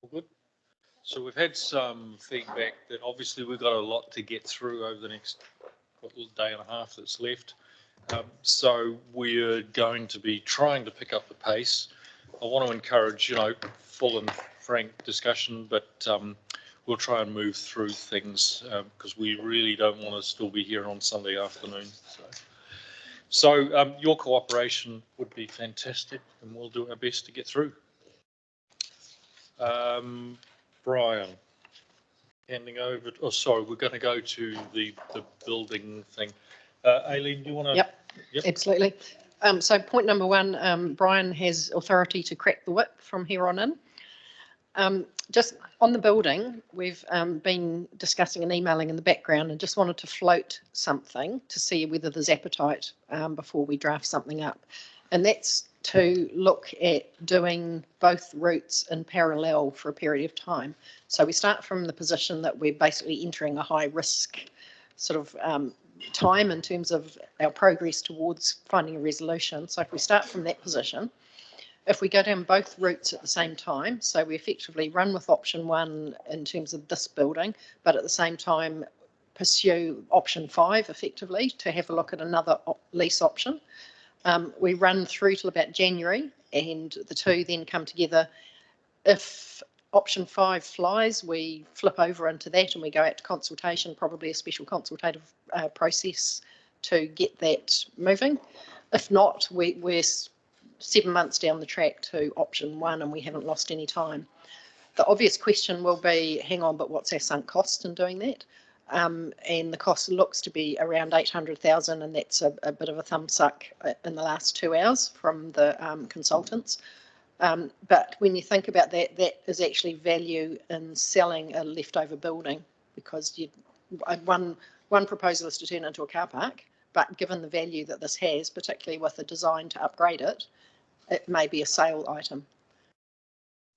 All good. So we've had some feedback that obviously we've got a lot to get through over the next day and a half that's left. So we're going to be trying to pick up the pace. I want to encourage, full and frank discussion, but we'll try and move through things because we really don't want to still be here on Sunday afternoon. So your cooperation would be fantastic, and we'll do our best to get through. Brian, handing over. Oh, sorry, we're going to go to the building thing. Aileen, do you want to? Yep, absolutely. So point number one, Brian has authority to crack the whip from here on in. Just on the building, we've been discussing and emailing in the background and just wanted to float something to see whether there's appetite before we draft something up. And that's to look at doing both routes in parallel for a period of time. So we start from the position that we're basically entering a high risk sort of time in terms of our progress towards finding a resolution. So if we start from that position, if we go down both routes at the same time, so we effectively run with option one in terms of this building, but at the same time pursue option 5 effectively to have a look at another lease option. We run through till about January and the two then come together. If option 5 flies, we flip over into that and we go out to consultation, probably a special consultative process to get that moving. If not, we're 7 months down the track to option 1 and we haven't lost any time. The obvious question will be, hang on, but what's our sunk cost in doing that? And the cost looks to be around 800,000, and that's a bit of a thumb suck in the last 2 hours from the consultants. But when you think about that, that is actually value in selling a leftover building, because one proposal is to turn it into a car park, but given the value that this has, particularly with the design to upgrade it, it may be a sale item.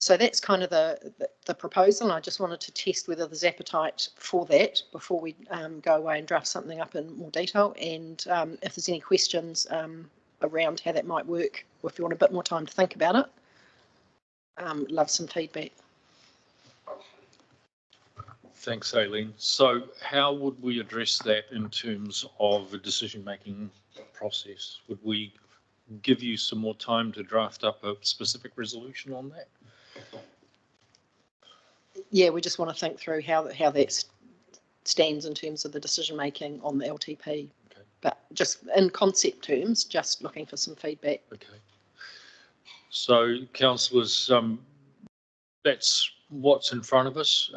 So that's kind of the proposal, and I just wanted to test whether there's appetite for that before we go away and draft something up in more detail, and if there's any questions around how that might work, or if you want a bit more time to think about it, love some feedback. Thanks, Aileen. So how would we address that in terms of a decision-making process? Would we give you some more time to draft up a specific resolution on that? Yeah, we just want to think through how that stands in terms of the decision-making on the LTP. Okay. But just in concept terms, just looking for some feedback. Okay. So, councillors, that's what's in front of us.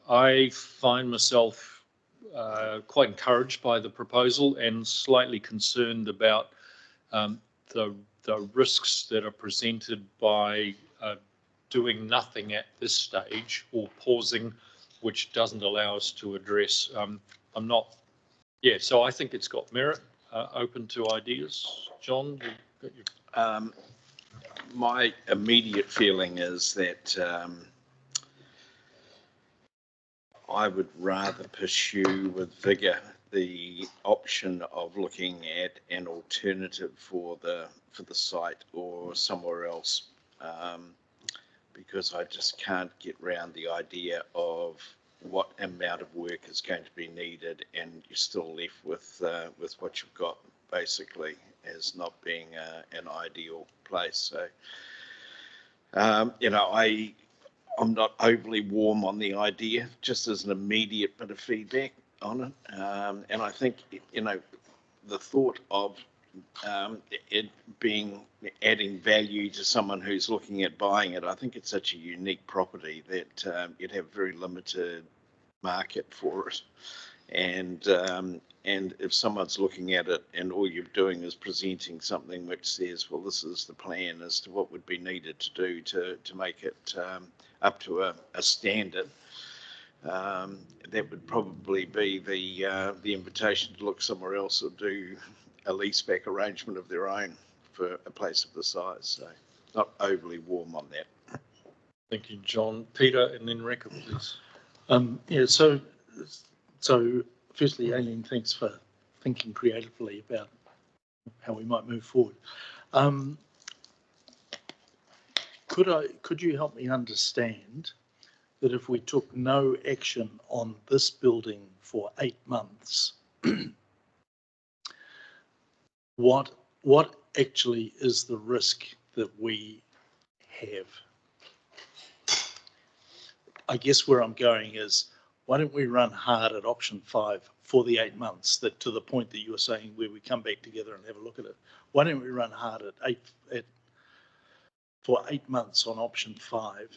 I find myself quite encouraged by the proposal and slightly concerned about the risks that are presented by doing nothing at this stage or pausing, which doesn't allow us to address. So I think it's got merit, open to ideas. John, you got your... My immediate feeling is that I would rather pursue with vigour the option of looking at an alternative for the site or somewhere else, because I just can't get round the idea of what amount of work is going to be needed, and you're still left with what you've got basically as not being an ideal place. So, I'm not overly warm on the idea, just as an immediate bit of feedback on it. And I think, the thought of it adding value to someone who's looking at buying it, I think it's such a unique property that you'd have very limited market for it. And if someone's looking at it and all you're doing is presenting something which says, well, this is the plan as to what would be needed to do to make it up to a standard, that would probably be the invitation to look somewhere else or do a leaseback arrangement of their own for a place of the size. So not overly warm on that. Thank you, John. Peter, and then Rekha, please. So firstly, Aileen, thanks for thinking creatively about how we might move forward. Could you help me understand that if we took no action on this building for 8 months, what actually is the risk that we have? I guess where I'm going is, why don't we run hard at option 5 for the 8 months, that to the point that you were saying, where we come back together and have a look at it? Why don't we run hard for 8 months on option 5,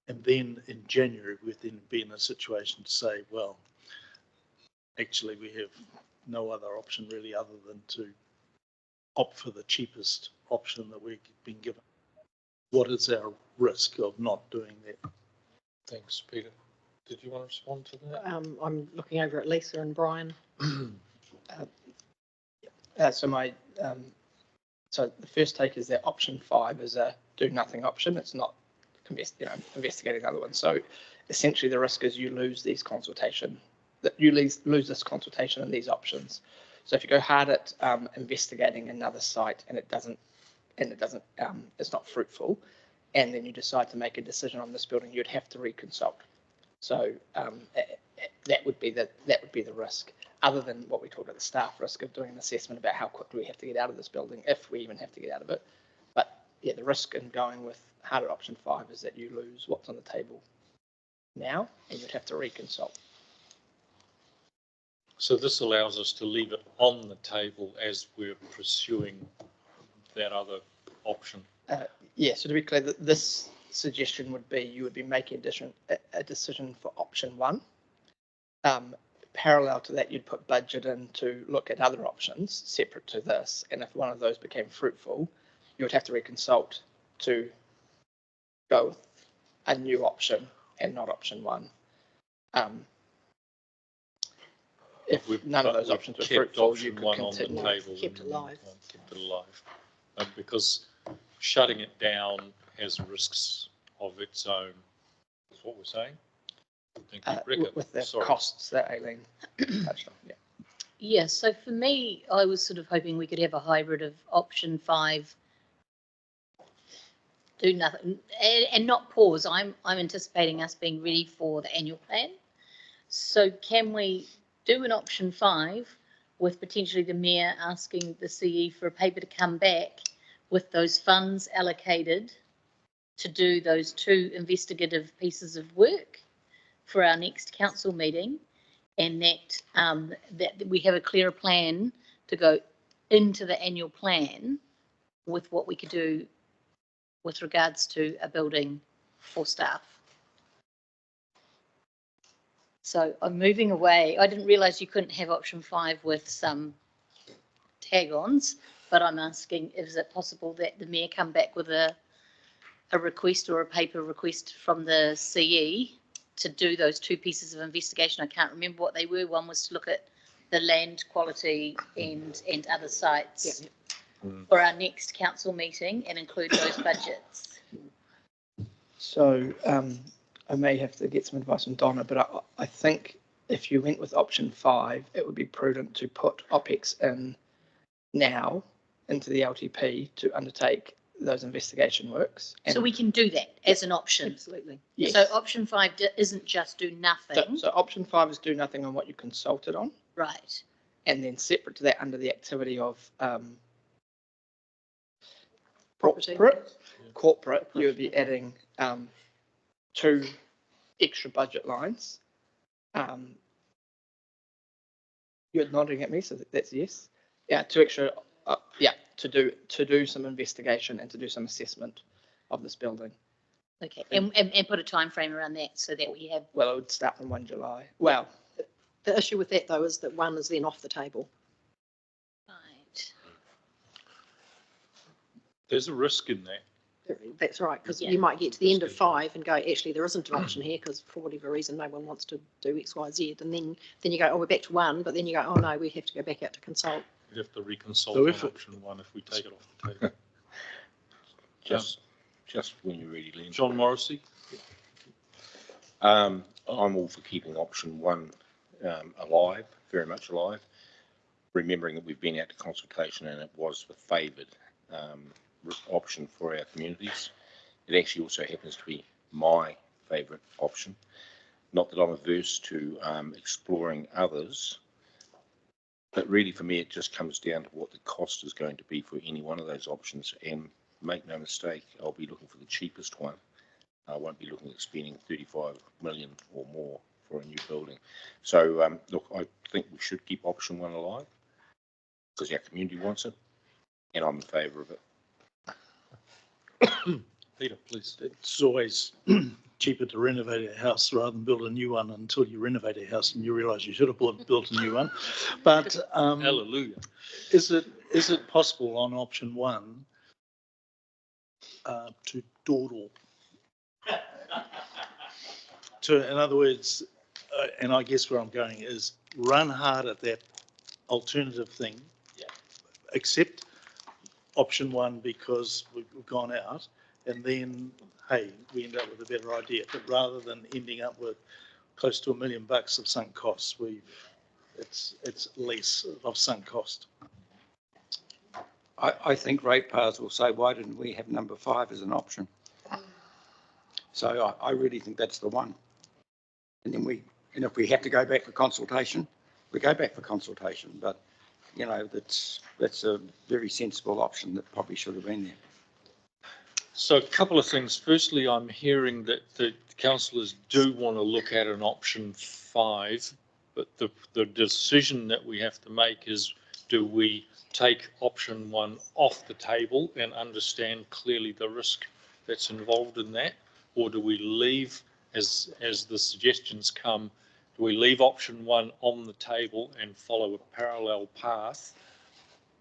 and then in January we'd then be in a situation to say, well, actually we have no other option really other than to opt for the cheapest option that we've been given. What is our risk of not doing that? Thanks, Peter. Did you want to respond to that? I'm looking over at Lisa and Brian. So the first take is that option 5 is a do nothing option. It's not investigating the other one. So essentially the risk is you lose these consultation, that you lose this consultation and these options. So if you go hard at investigating another site and it's not fruitful, and then you decide to make a decision on this building, you'd have to reconsult. So that would be the risk, other than what we talked about, the staff risk of doing an assessment about how quickly we have to get out of this building, if we even have to get out of it. But yeah, the risk in going with hard at option 5 is that you lose what's on the table now, and you'd have to reconsult. So this allows us to leave it on the table as we're pursuing that other option. Yeah, so to be clear, this suggestion would be you would be making a decision for option 1. Parallel to that, you'd put budget in to look at other options separate to this, and if one of those became fruitful, you would have to reconsult to go with a new option and not option 1. If none of those options were fruitful, you could continue. Kept it alive. Kept it alive. Because shutting it down has risks of its own. That's what we're saying. Thank you, Rebecca. With the costs that Aileen touched on. Yeah. Yeah, so for me, I was sort of hoping we could have a hybrid of option 5, do nothing, and not pause. I'm anticipating us being ready for the annual plan. So can we do an option 5 with potentially the Mayor asking the CE for a paper to come back with those funds allocated to do those 2 investigative pieces of work for our next council meeting, and that we have a clearer plan to go into the annual plan with what we could do with regards to a building for staff. So I'm moving away. I didn't realise you couldn't have option 5 with some tag-ons, but I'm asking, is it possible that the Mayor come back with a request or a paper request from the CE to do those 2 pieces of investigation? I can't remember what they were. One was to look at the land quality and other sites for our next council meeting and include those budgets. So I may have to get some advice from Donna, but I think if you went with option 5, it would be prudent to put OPEX in now into the LTP to undertake those investigation works. And so we can do that as an option. Absolutely. yes. So option 5 isn't just do nothing. So option 5 is do nothing on what you consulted on. Right. And then separate to that, under the activity of Property. corporate, you would be adding 2 extra budget lines. You're nodding at me, so that's yes. Yeah, 2 extra. To do some investigation and to do some assessment of this building. Okay, and put a time frame around that so that we have. Well, it would start from 1 July. Well, The issue with that though is that 1 is then off the table. Right. There's a risk in that. That's right, because Yeah. you might get to the end of 5 and go, actually, there isn't an option here because for whatever reason no one wants to do X, Y, Z, and then you go, oh, we're back to 1, but then you go, oh no, we have to go back out to consult. We'd have to reconsult So on if option 1 if we take it off the table. Just when you're ready, Lynn. John Morrissey. I'm all for keeping option 1 alive, very much alive, remembering that we've been out to consultation and it was the favoured option for our communities. It actually also happens to be my favourite option. Not that I'm averse to exploring others, but really for me it just comes down to what the cost is going to be for any one of those options. And make no mistake, I'll be looking for the cheapest one. I won't be looking at spending 35 million or more for a new building. So look, I think we should keep option 1 alive because our community wants it, and I'm in favour of it. Peter, please. It's always cheaper to renovate a house rather than build a new one until you renovate a house and you realise you should have built a new one. But Hallelujah. is it possible on option 1 to dawdle? In other words, and I guess where I'm going is run hard at that alternative thing, accept option 1 because we've gone out, and then, hey, we end up with a better idea. But rather than ending up with close to $1 million of sunk costs, it's less of sunk cost. I think ratepayers will say, why didn't we have number 5 as an option? So I really think that's the one. And then if we have to go back for consultation, we go back for consultation. But, you know, that's a very sensible option that probably should have been there. So a couple of things. Firstly, I'm hearing that the councillors do want to look at an option 5, but the decision that we have to make is, do we take option 1 off the table and understand clearly the risk that's involved in that, or do we leave, as the suggestions come, do we leave option 1 on the table and follow a parallel path?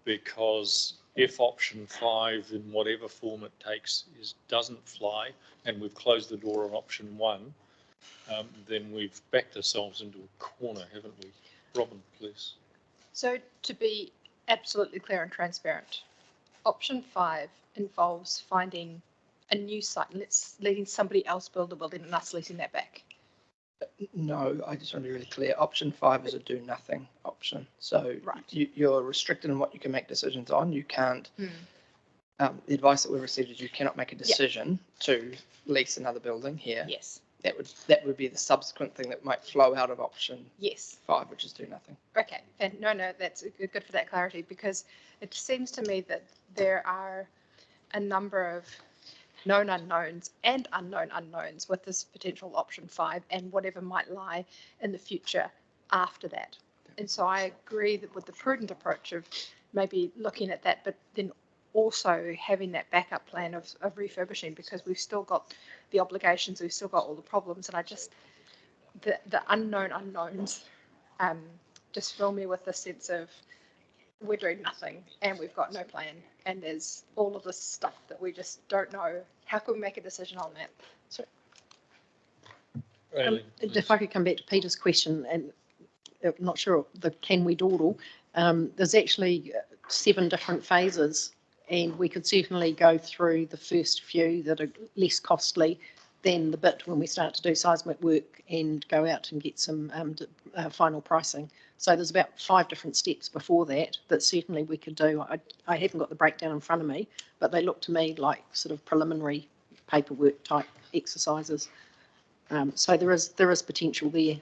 Because if option 5, in whatever form it takes, doesn't fly, and we've closed the door on option 1, then we've backed ourselves into a corner, haven't we? Robin, please. So to be absolutely clear and transparent, option 5 involves finding a new site and letting somebody else build a building and us leasing that back. No, I just want to be really clear. Option 5 is a do nothing option. So Right. you're restricted in what you can make decisions on. You can't. The advice that we received is you cannot make a decision to lease another building here. Yes. That would be the subsequent thing that might flow out of option Yes. 5, which is do nothing. Okay. And no, that's good for that clarity, because it seems to me that there are a number of known unknowns and unknown unknowns with this potential option 5 and whatever might lie in the future after that. And so I agree that with the prudent approach of maybe looking at that, but then also having that backup plan of refurbishing, because we've still got the obligations, we've still got all the problems, and I just, the unknown unknowns just fill me with a sense of we're doing nothing and we've got no plan, and there's all of this stuff that we just don't know. How can we make a decision on that? So if I could come back to Peter's question, and I'm not sure the can we dawdle, there's actually 7 different phases, and we could certainly go through the first few that are less costly than the bit when we start to do seismic work and go out and get some final pricing. So there's about 5 different steps before that certainly we could do. I haven't got the breakdown in front of me, but they look to me like sort of preliminary paperwork type exercises. So there is potential there.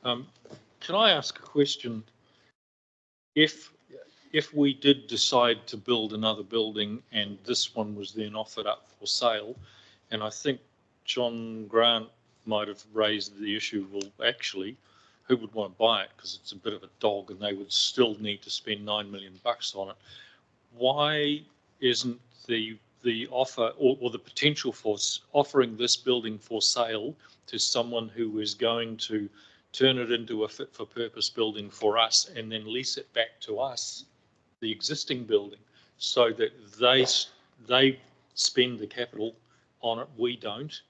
Can I ask a question? If we did decide to build another building and this one was then offered up for sale, and I think John Grant might have raised the issue, well, actually, who would want to buy it? Because it's a bit of a dog and they would still need to spend $9 million on it. Why isn't the offer or the potential for offering this building for sale to someone who is going to turn it into a fit for purpose building for us and then lease it back to us, the existing building, so that they spend the capital on it, we don't,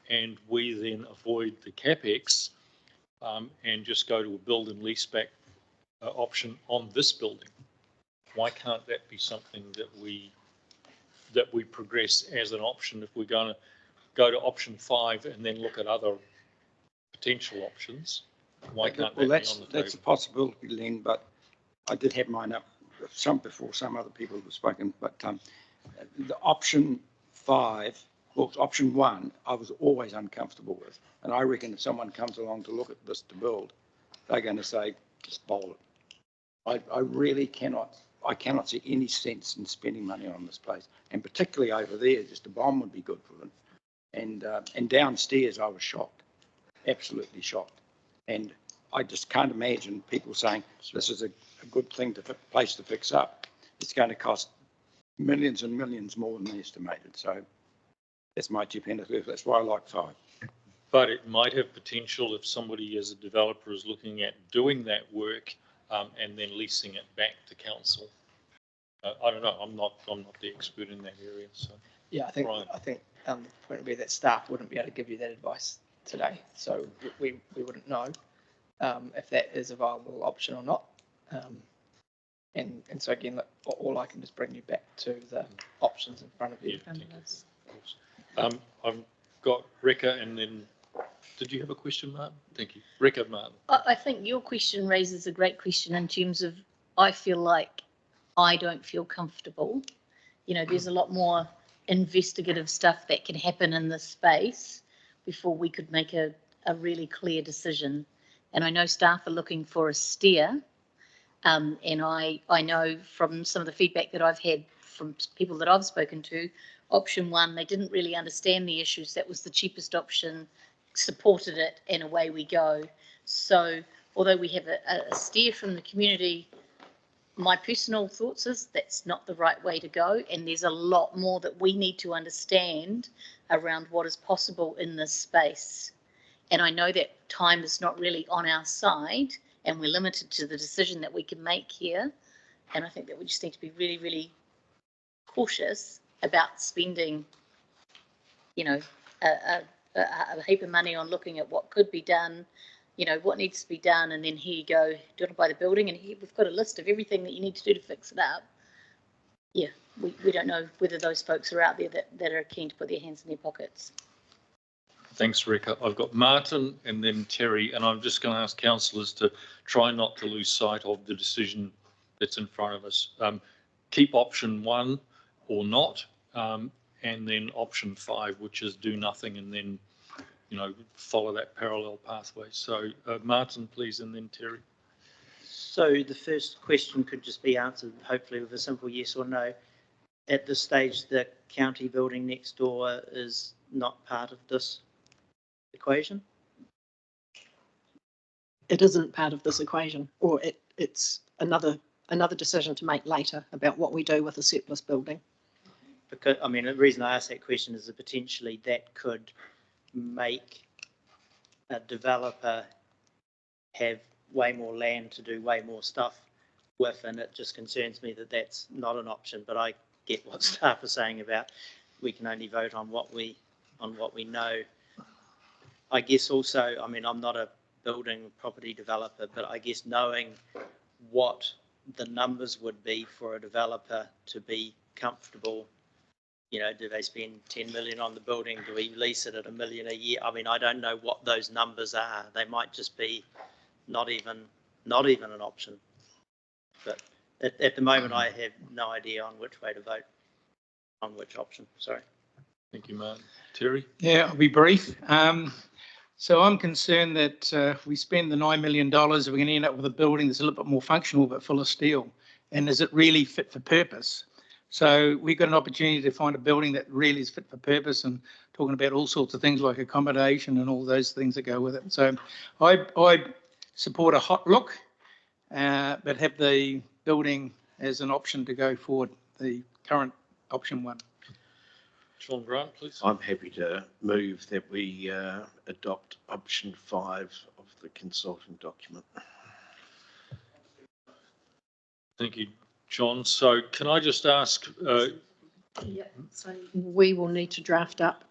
and we then avoid the capex and just go to a build and lease back option on this building? Why can't that be something that we progress as an option if we're going to go to option 5 and then look at other potential options? Why can't that be on the table? That's a possibility, Len, but I did have mine up before some other people have spoken, but the option 5 course, option one, I was always uncomfortable with. And I reckon if someone comes along to look at this to build, they're going to say, just bowl it. I really cannot see any sense in spending money on this place. And particularly over there, just a bomb would be good for them. And downstairs, I was shocked, absolutely shocked. And I just can't imagine people saying this is a good thing place to fix up. It's going to cost millions and millions more than estimated. So that's my 2 pence worth. That's why I like 5. But it might have potential if somebody as a developer is looking at doing that work and then leasing it back to council. I don't know. I'm not the expert in that area. So Yeah, I think the point would be that staff wouldn't be able to give you that advice today. So we wouldn't know if that is a viable option or not. And so again, all I can just bring you back to the options in front of you. Yeah, I've got Rekka, and then did you have a question, Martin? Thank you. Rekka, Martin. I think your question raises a great question in terms of, I feel like I don't feel comfortable. You know, there's a lot more investigative stuff that can happen in this space before we could make a really clear decision. And I know staff are looking for a steer. And I know from some of the feedback that I've had from people that I've spoken to, option one, they didn't really understand the issues. That was the cheapest option, supported it, and away we go. So although we have a steer from the community, my personal thoughts is that's not the right way to go. And there's a lot more that we need to understand around what is possible in this space. And I know that time is not really on our side, and we're limited to the decision that we can make here. And I think that we just need to be really, really cautious about spending, you know, a heap of money on looking at what could be done, you know, what needs to be done, and then here you go, do you want to buy the building? And here we've got a list of everything that you need to do to fix it up. Yeah, we don't know whether those folks are out there that are keen to put their hands in their pockets. Thanks, Rekka. I've got Martin and then Terry, and I'm just going to ask councillors to try not to lose sight of the decision that's in front of us. Keep option one or not, and then option 5, which is do nothing, and then, you know, follow that parallel pathway. So Martin, please, and then Terry. So the first question could just be answered hopefully with a simple yes or no. At this stage, the county building next door is not part of this equation? It isn't part of this equation, or it's another decision to make later about what we do with a surplus building. Because, I mean, the reason I ask that question is that potentially that could make a developer have way more land to do way more stuff with, and it just concerns me that that's not an option. But I get what staff are saying about we can only vote on what we know. I guess also, I mean, I'm not a building property developer, but I guess knowing what the numbers would be for a developer to be comfortable, you know, do they spend 10 million on the building? Do we lease it at $1 million a year? I mean, I don't know what those numbers are. They might just be not even an option. But at the moment, I have no idea on which way to vote, on which option. Sorry. Thank you, Martin. Terry? Yeah, I'll be brief. So I'm concerned that if we spend the $9 million, we're going to end up with a building that's a little bit more functional but full of steel. And is it really fit for purpose? So we've got an opportunity to find a building that really is fit for purpose, and talking about all sorts of things like accommodation and all those things that go with it. So I support a hot look, but have the building as an option to go forward, the current option 1. John Grant, please. I'm happy to move that we adopt option 5 of the consulting document. Thank you, John. So can I just ask? So we will need to draft up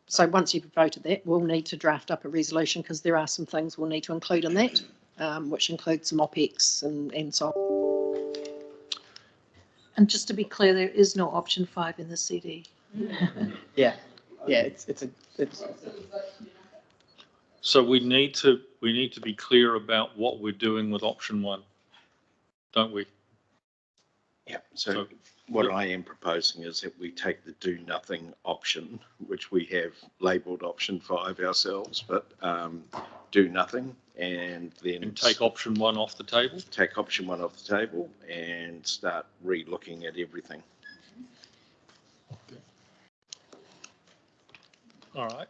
so once you've voted that, we'll need to draft up a resolution, because there are some things we'll need to include in that, which include some OPEX and so on. And just to be clear, there is no option 5 in the CD. Yeah, it's. So we need to be clear about what we're doing with option 1, don't we? Yeah. So What I am proposing is that we take the do nothing option, which we have labelled option 5 ourselves, but do nothing, and then take option 1 off the table. Take option 1 off the table and start re-looking at everything. All right.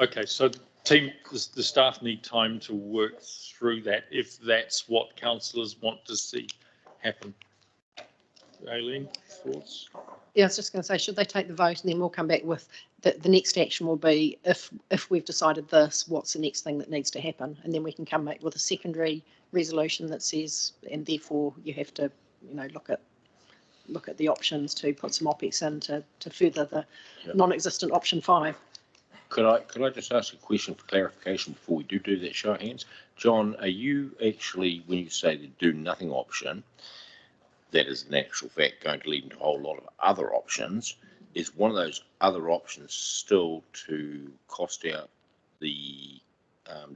Okay, so team, the staff need time to work through that if that's what councillors want to see happen. Aileen, thoughts? Yeah, I was just going to say, should they take the vote and then we'll come back with the next action will be if we've decided this, what's the next thing that needs to happen? And then we can come back with a secondary resolution that says, and therefore you have to, look at the options to put some OPEX in to further the non-existent option 5. Could I just ask a question for clarification before we do that? Show of hands. John, are you actually, when you say the do nothing option, that is in actual fact going to lead into a whole lot of other options, is one of those other options still to cost out the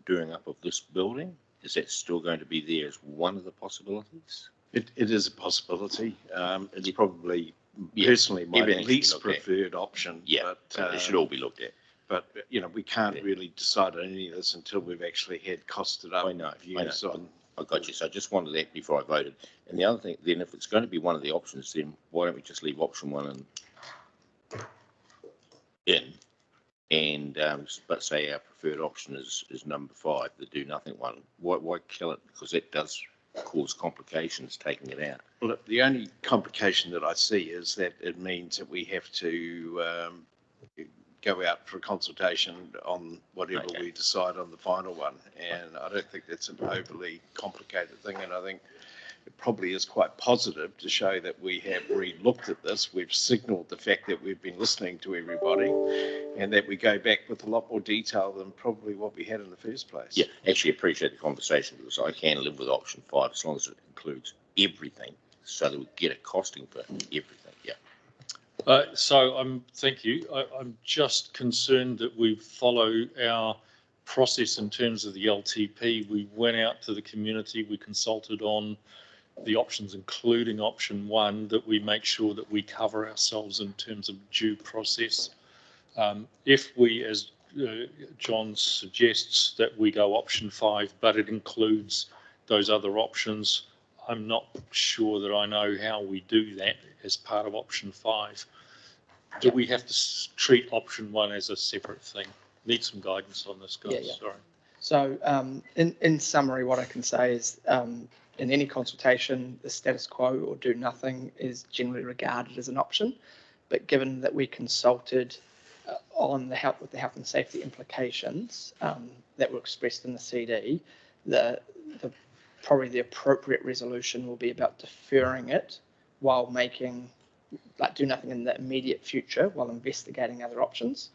doing up of this building? Is that still going to be there as one of the possibilities? It is a possibility. It's probably personally my least preferred option. Yeah, but it should all be looked at. But we can't really decide on any of this until we've actually had costed up. I know. I got you. So I just wanted that before I voted. And the other thing, then, if it's going to be one of the options, then why don't we just leave option 1 and but say our preferred option is number 5, the do nothing one. Why kill it? Because that does cause complications taking it out. Well, look, the only complication that I see is that it means that we have to go out for a consultation on whatever we decide on the final one. And I don't think that's an overly complicated thing. And I think it probably is quite positive to show that we have re-looked at this. We've signalled the fact that we've been listening to everybody and that we go back with a lot more detail than probably what we had in the first place. Yeah, actually appreciate the conversation because I can live with option 5 as long as it includes everything so that we get a costing for everything. Yeah. Thank you. I'm just concerned that we follow our process in terms of the LTP. We went out to the community, we consulted on the options, including option 1, that we make sure that we cover ourselves in terms of due process. If we, as John suggests, that we go option 5, but it includes those other options, I'm not sure that I know how we do that as part of option 5. Do we have to treat option 1 as a separate thing? Need some guidance on this, guys. Yeah. Sorry. So in summary, what I can say is in any consultation, the status quo or do nothing is generally regarded as an option. But given that we consulted on with the health and safety implications that were expressed in the CD, probably the appropriate resolution will be about deferring it while making, do nothing in the immediate future while investigating other options.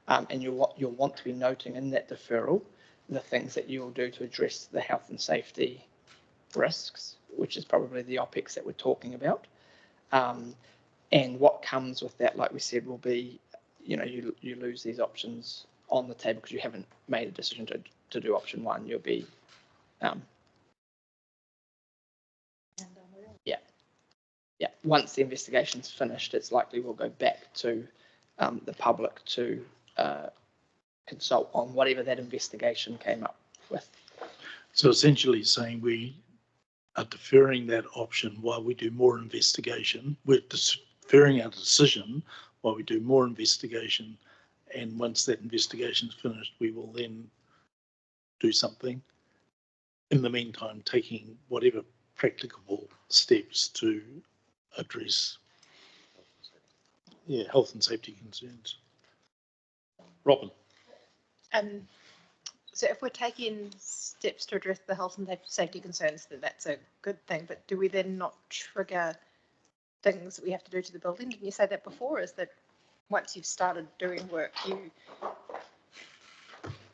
And you'll want to be noting in that deferral the things that you'll do to address the health and safety risks, which is probably the OPEX that we're talking about. And what comes with that, like we said, will be, you lose these options on the table because you haven't made a decision to do option 1. You'll be, once the investigation's finished, it's likely we'll go back to the public to consult on whatever that investigation came up with. So essentially saying we are deferring that option while we do more investigation. We're deferring our decision while we do more investigation. And once that investigation is finished, we will then do something. In the meantime, taking whatever practicable steps to address health and safety concerns. Robin. So if we're taking steps to address the health and safety concerns, then that's a good thing. But do we then not trigger things that we have to do to the building? Didn't you say that before? Is that once you've started doing work, you...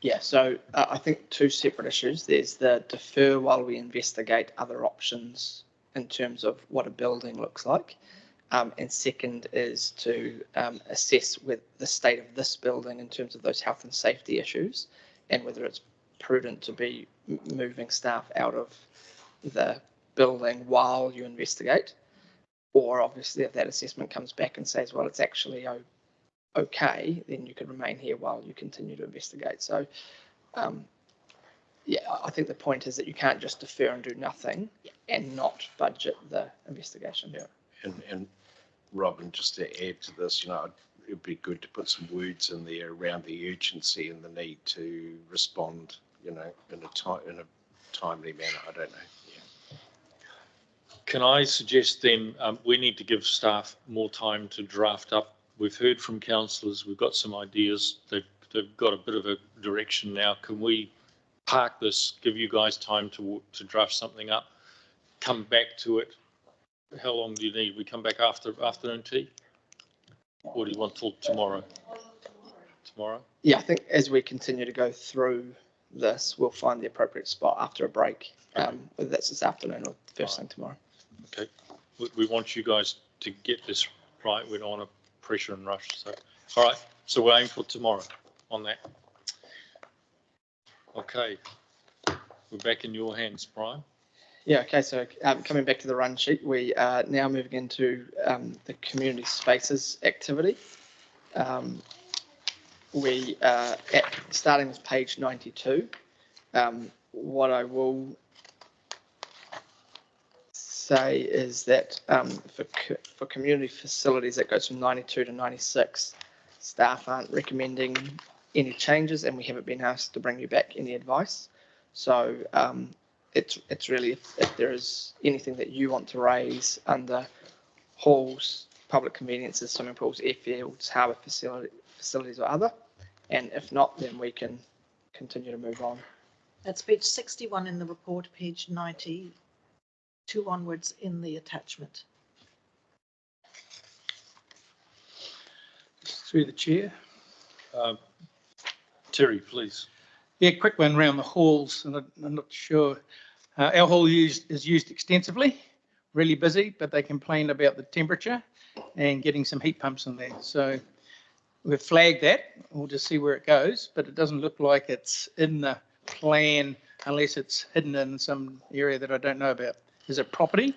Yeah, so I think 2 separate issues. There's the defer while we investigate other options in terms of what a building looks like. And second is to assess with the state of this building in terms of those health and safety issues and whether it's prudent to be moving staff out of the building while you investigate. Or obviously if that assessment comes back and says, well, it's actually okay, then you could remain here while you continue to investigate. So yeah, I think the point is that you can't just defer and do nothing and not budget the investigation. Yeah, and Robin, just to add to this, it'd be good to put some words in there around the urgency and the need to respond, in a timely manner. I don't know. Yeah. Can I suggest then we need to give staff more time to draft up? We've heard from councillors. We've got some ideas. They've got a bit of a direction now. Can we park this, give you guys time to draft something up, come back to it? How long do you need? We come back after afternoon tea? Or do you want till tomorrow? Tomorrow? Yeah, I think as we continue to go through this, we'll find the appropriate spot after a break, whether that's this afternoon or first thing tomorrow. Okay. We want you guys to get this right. We don't want to pressure and rush. So, all right. So we're aiming for tomorrow on that. Okay. We're back in your hands, Brian. Yeah, okay, so coming back to the run sheet, we are now moving into the community spaces activity. We are starting with page 92. What I will say is that for community facilities, that goes from 92 to 96. Staff aren't recommending any changes, and we haven't been asked to bring you back any advice. So it's really if there is anything that you want to raise under halls, public conveniences, swimming pools, airfields, harbour facilities or other, and if not, then we can continue to move on. That's page 61 in the report, page 92 onwards in the attachment. Through the chair. Terry, please. Yeah, quick one around the halls, and I'm not sure. Our hall is used extensively, really busy, but they complain about the temperature and getting some heat pumps in there. So we've flagged that. We'll just see where it goes, but it doesn't look like it's in the plan unless it's hidden in some area that I don't know about. Is it property?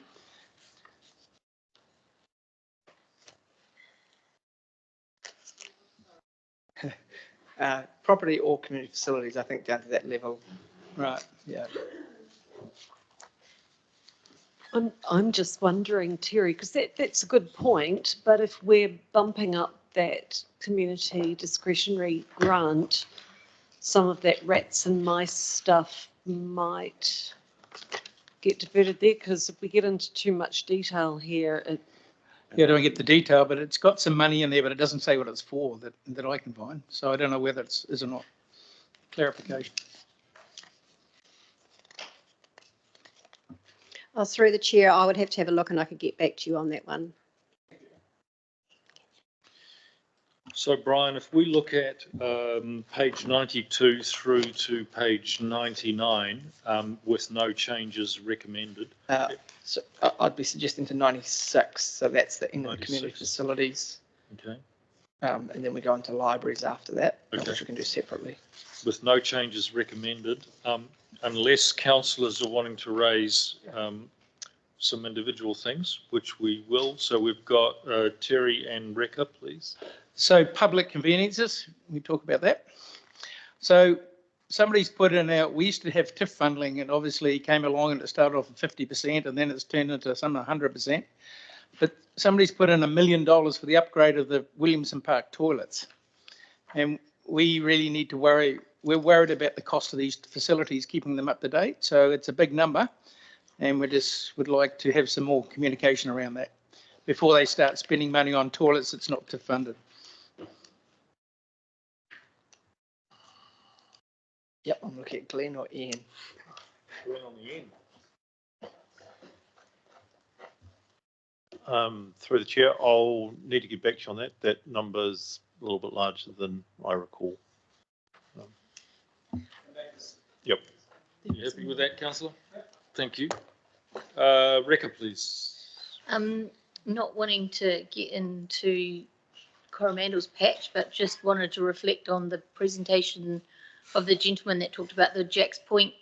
Property or community facilities, I think down to that level. Right, yeah. I'm just wondering, Terry, because that's a good point, but if we're bumping up that community discretionary grant, some of that rats and mice stuff might get diverted there, because if we get into too much detail here, Yeah, I don't get the detail, but it's got some money in there, but it doesn't say what it's for that I can find. So I don't know whether it's is or not. Clarification. Through the chair, I would have to have a look and I could get back to you on that one. So Brian, if we look at page 92 through to page 99 with no changes recommended. So I'd be suggesting to 96. So that's the end of the community facilities. Okay. And then we go into libraries after that, Okay. which we can do separately. With no changes recommended, unless councillors are wanting to raise some individual things, which we will. So we've got Terry and Rekha, please. So public conveniences, we talk about that. So somebody's put in we used to have TIF funding, and obviously came along and it started off at 50% and then it's turned into some 100%. But somebody's put in $1 million for the upgrade of the Williamson Park toilets. And we really need to worry. We're worried about the cost of these facilities, keeping them up to date. So it's a big number. And we just would like to have some more communication around that before they start spending money on toilets that's not TIF funded. Yep, I'm looking at Glenn or Ian. Glenn on the end. Through the chair, I'll need to get back to you on that. That number's a little bit larger than I recall. Yep. You happy with that, councillor? Thank you. Rekha, please. Not wanting to get into Coromandel's patch, but just wanted to reflect on the presentation of the gentleman that talked about the Jack's Point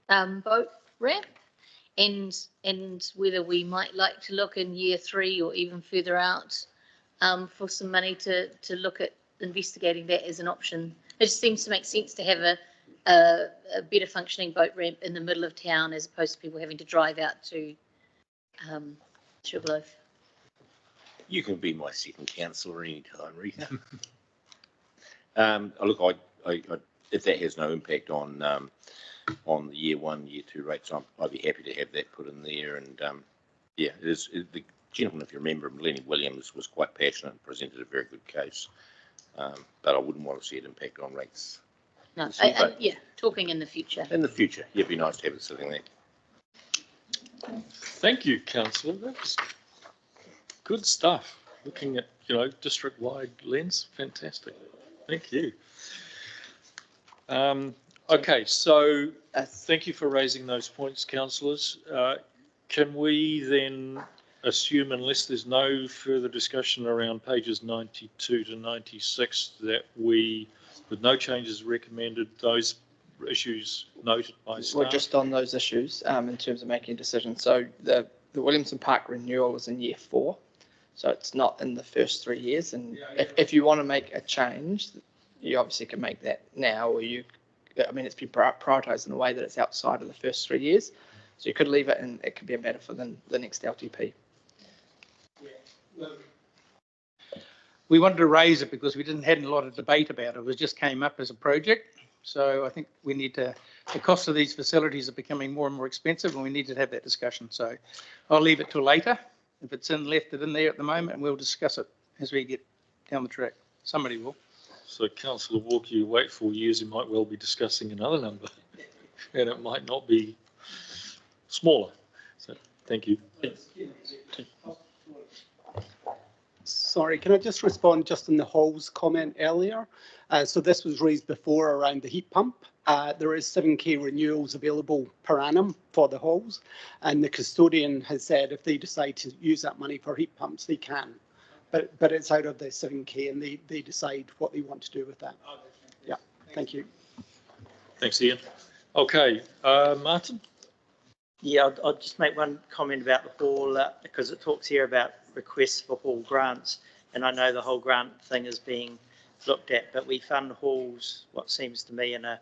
boat ramp. and whether we might like to look in year 3 or even further out for some money to look at investigating that as an option. It just seems to make sense to have a better functioning boat ramp in the middle of town as opposed to people having to drive out to Sugarloaf. You can be my second councillor anytime, Rita. Look, I, if that has no impact on the year 1, year 2 rates, I'd be happy to have that put in there. And yeah, the gentleman, if you remember him, Lenny Williams, was quite passionate and presented a very good case. But I wouldn't want to see it impact on rates. No, yeah, talking in the future. In the future, yeah, it'd be nice to have it sitting there. Thank you, councillor. That was good stuff. Looking at, district-wide lens, fantastic. Thank you. Okay, so thank you for raising those points, councillors. Can we then assume, unless there's no further discussion around pages 92 to 96, that we, with no changes recommended, those issues noted by staff? We're just on those issues in terms of making a decision. So the Williamson Park renewal was in year 4, so it's not in the first 3 years. And if you want to make a change, you obviously can make that now, or it's been prioritised in a way that it's outside of the first 3 years. So you could leave it, and it could be a matter for the next LTP. We wanted to raise it because we hadn't a lot of debate about it. It just came up as a project. So I think we need to, the cost of these facilities are becoming more and more expensive, and we need to have that discussion. So I'll leave it till later. If it's left it in there at the moment, and we'll discuss it as we get down the track. Somebody will. So councillor Walker, you wait 4 years, you might well be discussing another number, and it might not be smaller. So thank you. Sorry, can I just respond just on the Halls comment earlier? So this was raised before around the heat pump. There is 7k renewals available per annum for the Halls, and the custodian has said if they decide to use that money for heat pumps, they can. But it's out of the 7k, and they decide what they want to do with that. Yeah, thank you. Thanks, Ian. Okay, Martin? Yeah, I'll just make one comment about the hall because it talks here about requests for hall grants, and I know the whole grant thing is being looked at, but we fund halls, what seems to me, in a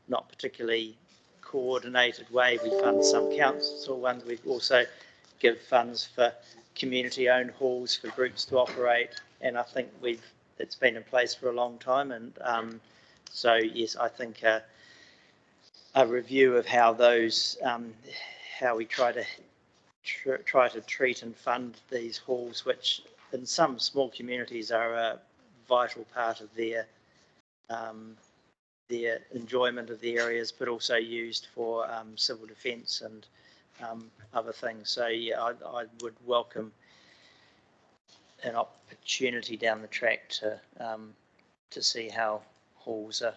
not particularly coordinated way. We fund some council ones. We also give funds for community-owned halls for groups to operate, and I think it's been in place for a long time. And so yes, I think a review of how those how we try to treat and fund these halls, which in some small communities are a vital part of their enjoyment of the areas, but also used for civil defence and other things. So yeah, I would welcome an opportunity down the track to see how halls are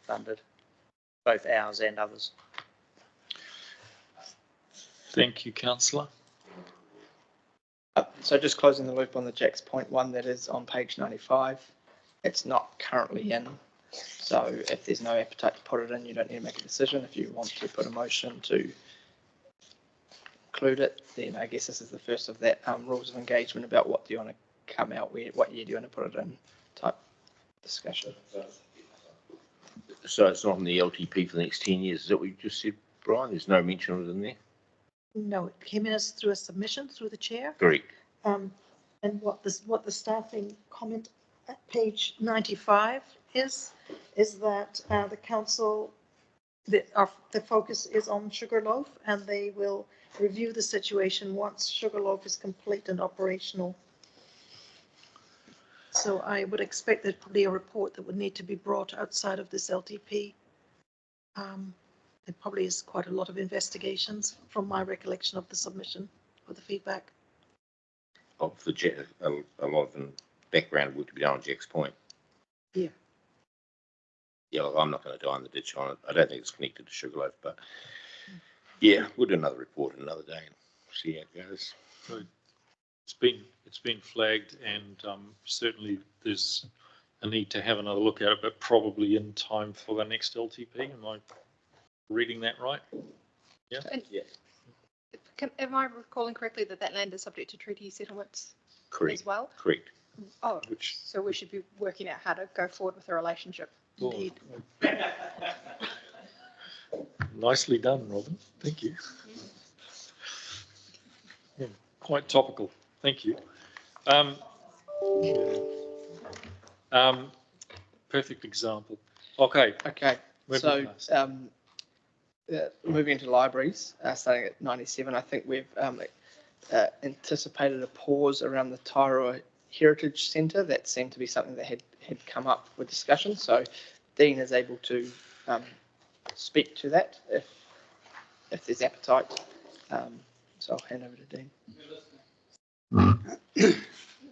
funded, both ours and others. Thank you, councillor. So just closing the loop on the Jack's point one, that is on page 95. It's not currently in. So if there's no appetite to put it in, you don't need to make a decision. If you want to put a motion to include it, then I guess this is the first of that rules of engagement about what do you want to come out with, what year do you want to put it in type discussion. So it's not in the LTP for the next 10 years. Is that what you just said, Brian? There's no mention of it in there? No, it came in as through a submission through the chair. Correct. And what the staffing comment at page 95 is that the council, the focus is on Sugarloaf, and they will review the situation once Sugarloaf is complete and operational. So I would expect there's probably a report that would need to be brought outside of this LTP. There probably is quite a lot of investigations from my recollection of the submission or the feedback. Of the a lot of the background would be done on Jack's point. Yeah. Yeah, I'm not going to die on the ditch on it. I don't think it's connected to Sugarloaf, but yeah, we'll do another report another day and see how it goes. Good. It's been flagged, and certainly there's a need to have another look at it, but probably in time for the next LTP. Am I reading that right? Yeah. And, Am I recalling correctly that that land is subject to treaty settlements Correct. as well? Correct. Oh, Which- so we should be working out how to go forward with the relationship. Oh, Indeed. Nicely done, Robin. Thank you. Yeah, quite topical. Thank you. Yeah. Perfect example. Okay. Okay, moving so past. moving into libraries, starting at 97, I think we've anticipated a pause around the Tairoa Heritage Centre. That seemed to be something that had come up with discussion. So Dean is able to speak to that if there's appetite. So I'll hand over to Dean.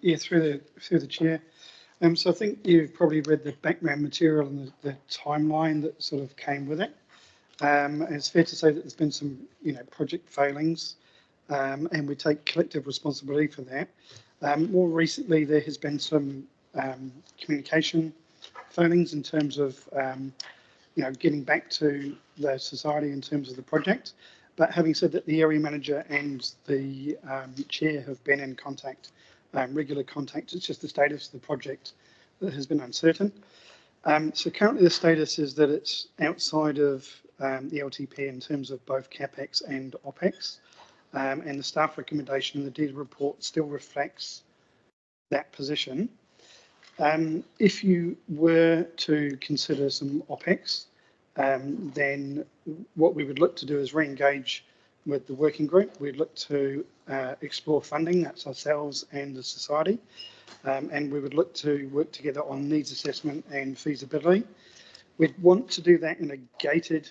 Yeah, through the chair. So I think you've probably read the background material and the timeline that sort of came with it. It's fair to say that there's been some, project failings, and we take collective responsibility for that. More recently, there has been some communication failings in terms of, getting back to the society in terms of the project. But having said that, the area manager and the chair have been in contact, regular contact. It's just the status of the project that has been uncertain. So currently the status is that it's outside of the LTP in terms of both CapEx and OpEx. And the staff recommendation in the deed report still reflects that position. If you were to consider some OpEx, then what we would look to do is re-engage with the working group. We'd look to explore funding, that's ourselves and the society, and we would look to work together on needs assessment and feasibility. We'd want to do that in a gated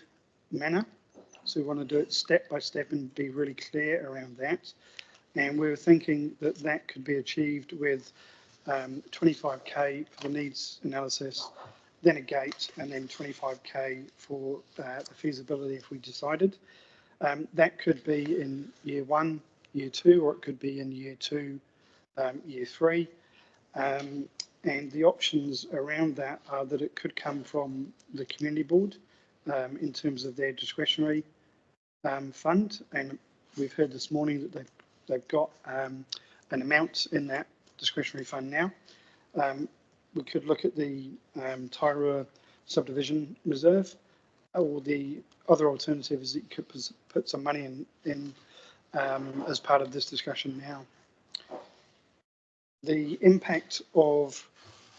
manner, so we want to do it step by step and be really clear around that. And we were thinking that that could be achieved with 25k for the needs analysis, then a gate, and then 25k for the feasibility if we decided. That could be in year 1, year 2, or it could be in year 2, year 3. And the options around that are that it could come from the community board in terms of their discretionary fund. And we've heard this morning that they've got an amount in that discretionary fund now. We could look at the Tairoa subdivision reserve, or the other alternative is that you could put some money in as part of this discussion now. The impact of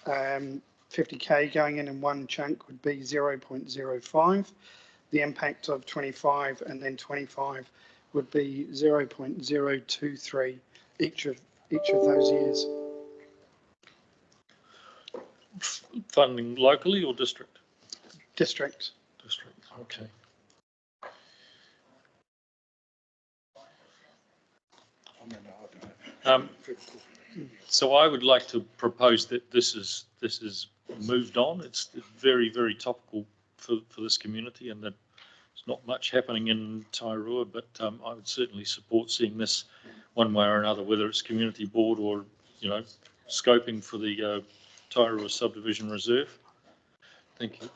50k going in one chunk would be 0.05. The impact of 25 and then 25 would be 0.023 each of those years. Funding locally or district? District. District, okay. So I would like to propose that this is moved on. It's very, very topical for this community, and that there's not much happening in Tairoa, but I would certainly support seeing this one way or another, whether it's community board or, scoping for the Tairoa subdivision reserve. Thank you.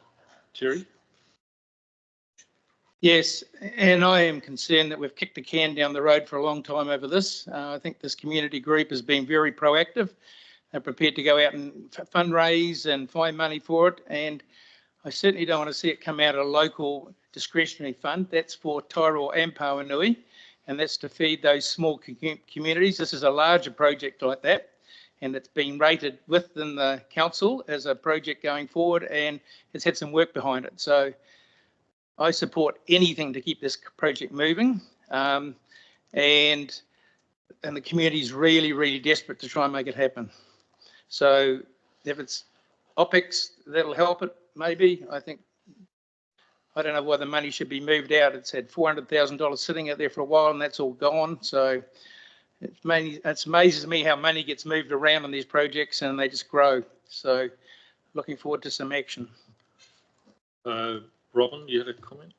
Terry? Yes, and I am concerned that we've kicked the can down the road for a long time over this. I think this community group has been very proactive. They're prepared to go out and fundraise and find money for it. And I certainly don't want to see it come out of a local discretionary fund. That's for Tairoa and Pauanui, and that's to feed those small communities. This is a larger project like that, and it's been rated within the council as a project going forward, and it's had some work behind it. So I support anything to keep this project moving, and the community is really, really desperate to try and make it happen. So if it's OpEx, that'll help it, maybe. I don't know why the money should be moved out. It's had $400,000 sitting out there for a while, and that's all gone. So it amazes me how money gets moved around on these projects, and they just grow. So looking forward to some action. Robin, you had a comment?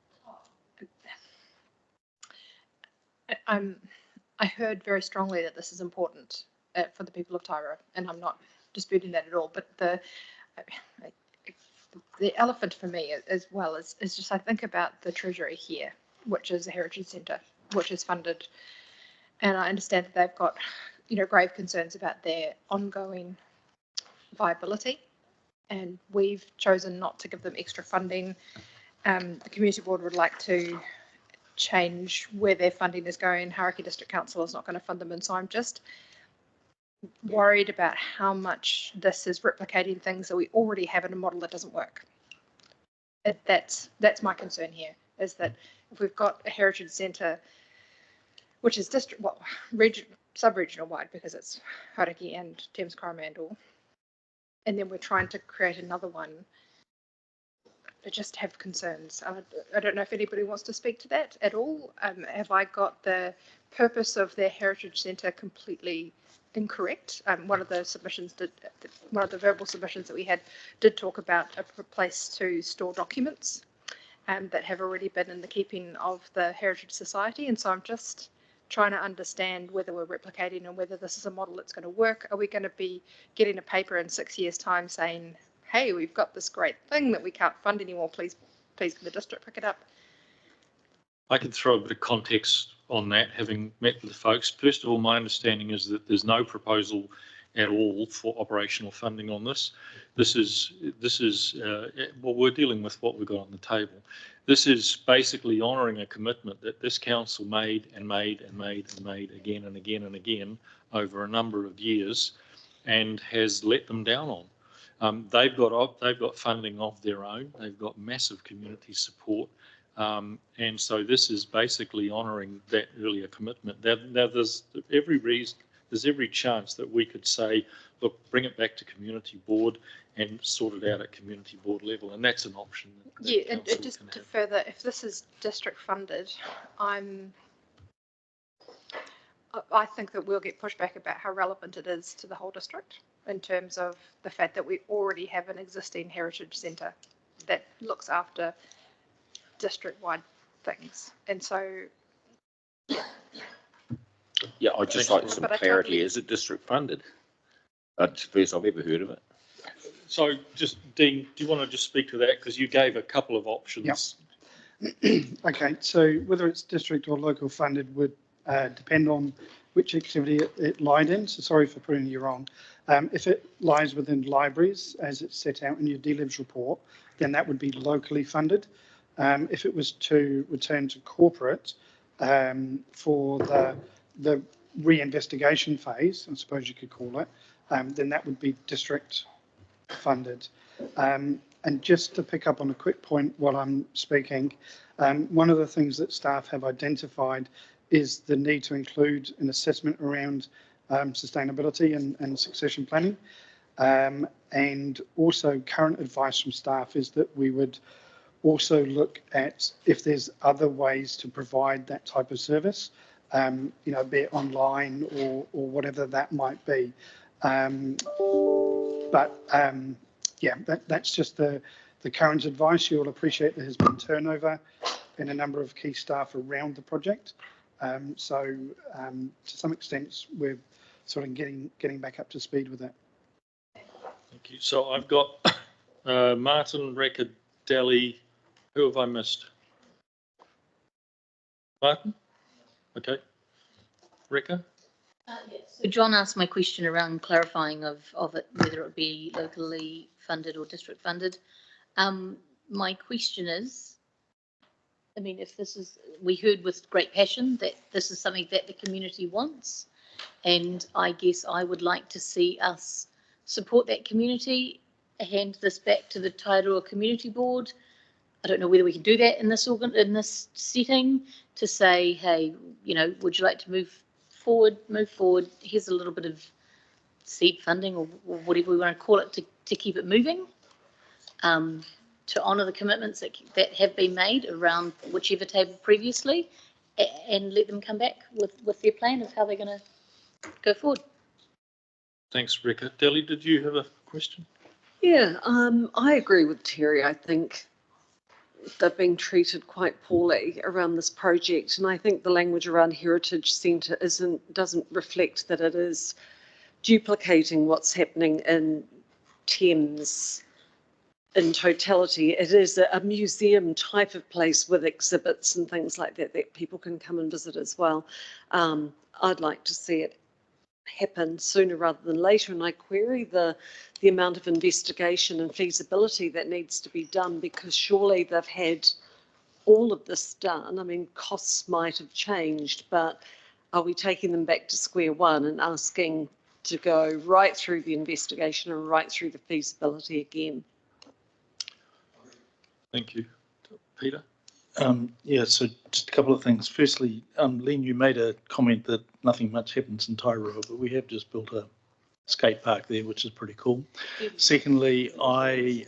I heard very strongly that this is important for the people of Tairoa, and I'm not disputing that at all. But the elephant for me as well is just I think about the treasury here, which is a heritage centre, which is funded. And I understand that they've got, grave concerns about their ongoing viability. And we've chosen not to give them extra funding. The community board would like to change where their funding is going. Hauraki District Council is not going to fund them. And so I'm just worried about how much this is replicating things that we already have in a model that doesn't work. That's my concern here, is that if we've got a heritage centre, which is sub-regional wide because it's Hauraki and Thames Coromandel, and then we're trying to create another one, I just have concerns. I don't know if anybody wants to speak to that at all. Have I got the purpose of their heritage centre completely incorrect? One of the verbal submissions that we had did talk about a place to store documents that have already been in the keeping of the Heritage Society. And so I'm just trying to understand whether we're replicating and whether this is a model that's going to work. Are we going to be getting a paper in 6 years' time saying, hey, we've got this great thing that we can't fund anymore, please can the district pick it up? I can throw a bit of context on that, having met with the folks. First of all, my understanding is that there's no proposal at all for operational funding on this. This is well, we're dealing with what we've got on the table. This is basically honouring a commitment that this council made again and again and again over a number of years, and has let them down on. They've got funding of their own. They've got massive community support. And so this is basically honouring that earlier commitment. Now there's every chance that we could say, look, bring it back to community board and sort it out at community board level, and that's an option. Yeah, and just to further, if this is district funded, I think that we'll get pushback about how relevant it is to the whole district in terms of the fact that we already have an existing heritage centre that looks after district-wide things. And so yeah, I'd just like some clarity. Is it district funded? It's the first I've ever heard of it. So just, Dean, do you want to just speak to that? Because you gave a couple of options. Yep. Okay, so whether it's district or local funded would depend on which activity it lied in. So sorry for putting you wrong. If it lies within libraries, as it's set out in your DLIVS report, then that would be locally funded. If it was to return to corporate for the re-investigation phase, I suppose you could call it, then that would be district funded. And just to pick up on a quick point while I'm speaking, one of the things that staff have identified is the need to include an assessment around sustainability and succession planning. And also current advice from staff is that we would also look at if there's other ways to provide that type of service, be it online or whatever that might be. Yeah, that's just the current advice. You'll appreciate there has been turnover in a number of key staff around the project. So to some extent, we're sort of getting back up to speed with that. Thank you. So I've got Martin, Rekha, Deli. Who have I missed? Martin? Okay. Rekha? So John asked my question around clarifying of it, whether it be locally funded or district funded. My question is, I mean, if this is, we heard with great passion that this is something that the community wants, and I guess I would like to see us support that community, hand this back to the Tairua Community Board. I don't know whether we can do that in this setting to say, hey, would you like to move forward? Here's a little bit of seed funding or whatever we want to call it to keep it moving, to honour the commitments that have been made around whichever table previously, and let them come back with their plan of how they're going to go forward. Thanks, Rekha. Deli, did you have a question? Yeah, I agree with Terry. I think they're being treated quite poorly around this project, and I think the language around Heritage Centre doesn't reflect that it is duplicating what's happening in Thames in totality, it is a museum type of place with exhibits and things like that that people can come and visit as well. I'd like to see it happen sooner rather than later, and I query the amount of investigation and feasibility that needs to be done, because surely they've had all of this done. I mean, costs might have changed, but are we taking them back to square one and asking to go right through the investigation and right through the feasibility again? Thank you. Peter? Yeah, so just a couple of things. Firstly, Len, you made a comment that nothing much happens in Tairua, but we have just built a skate park there, which is pretty cool. Secondly, I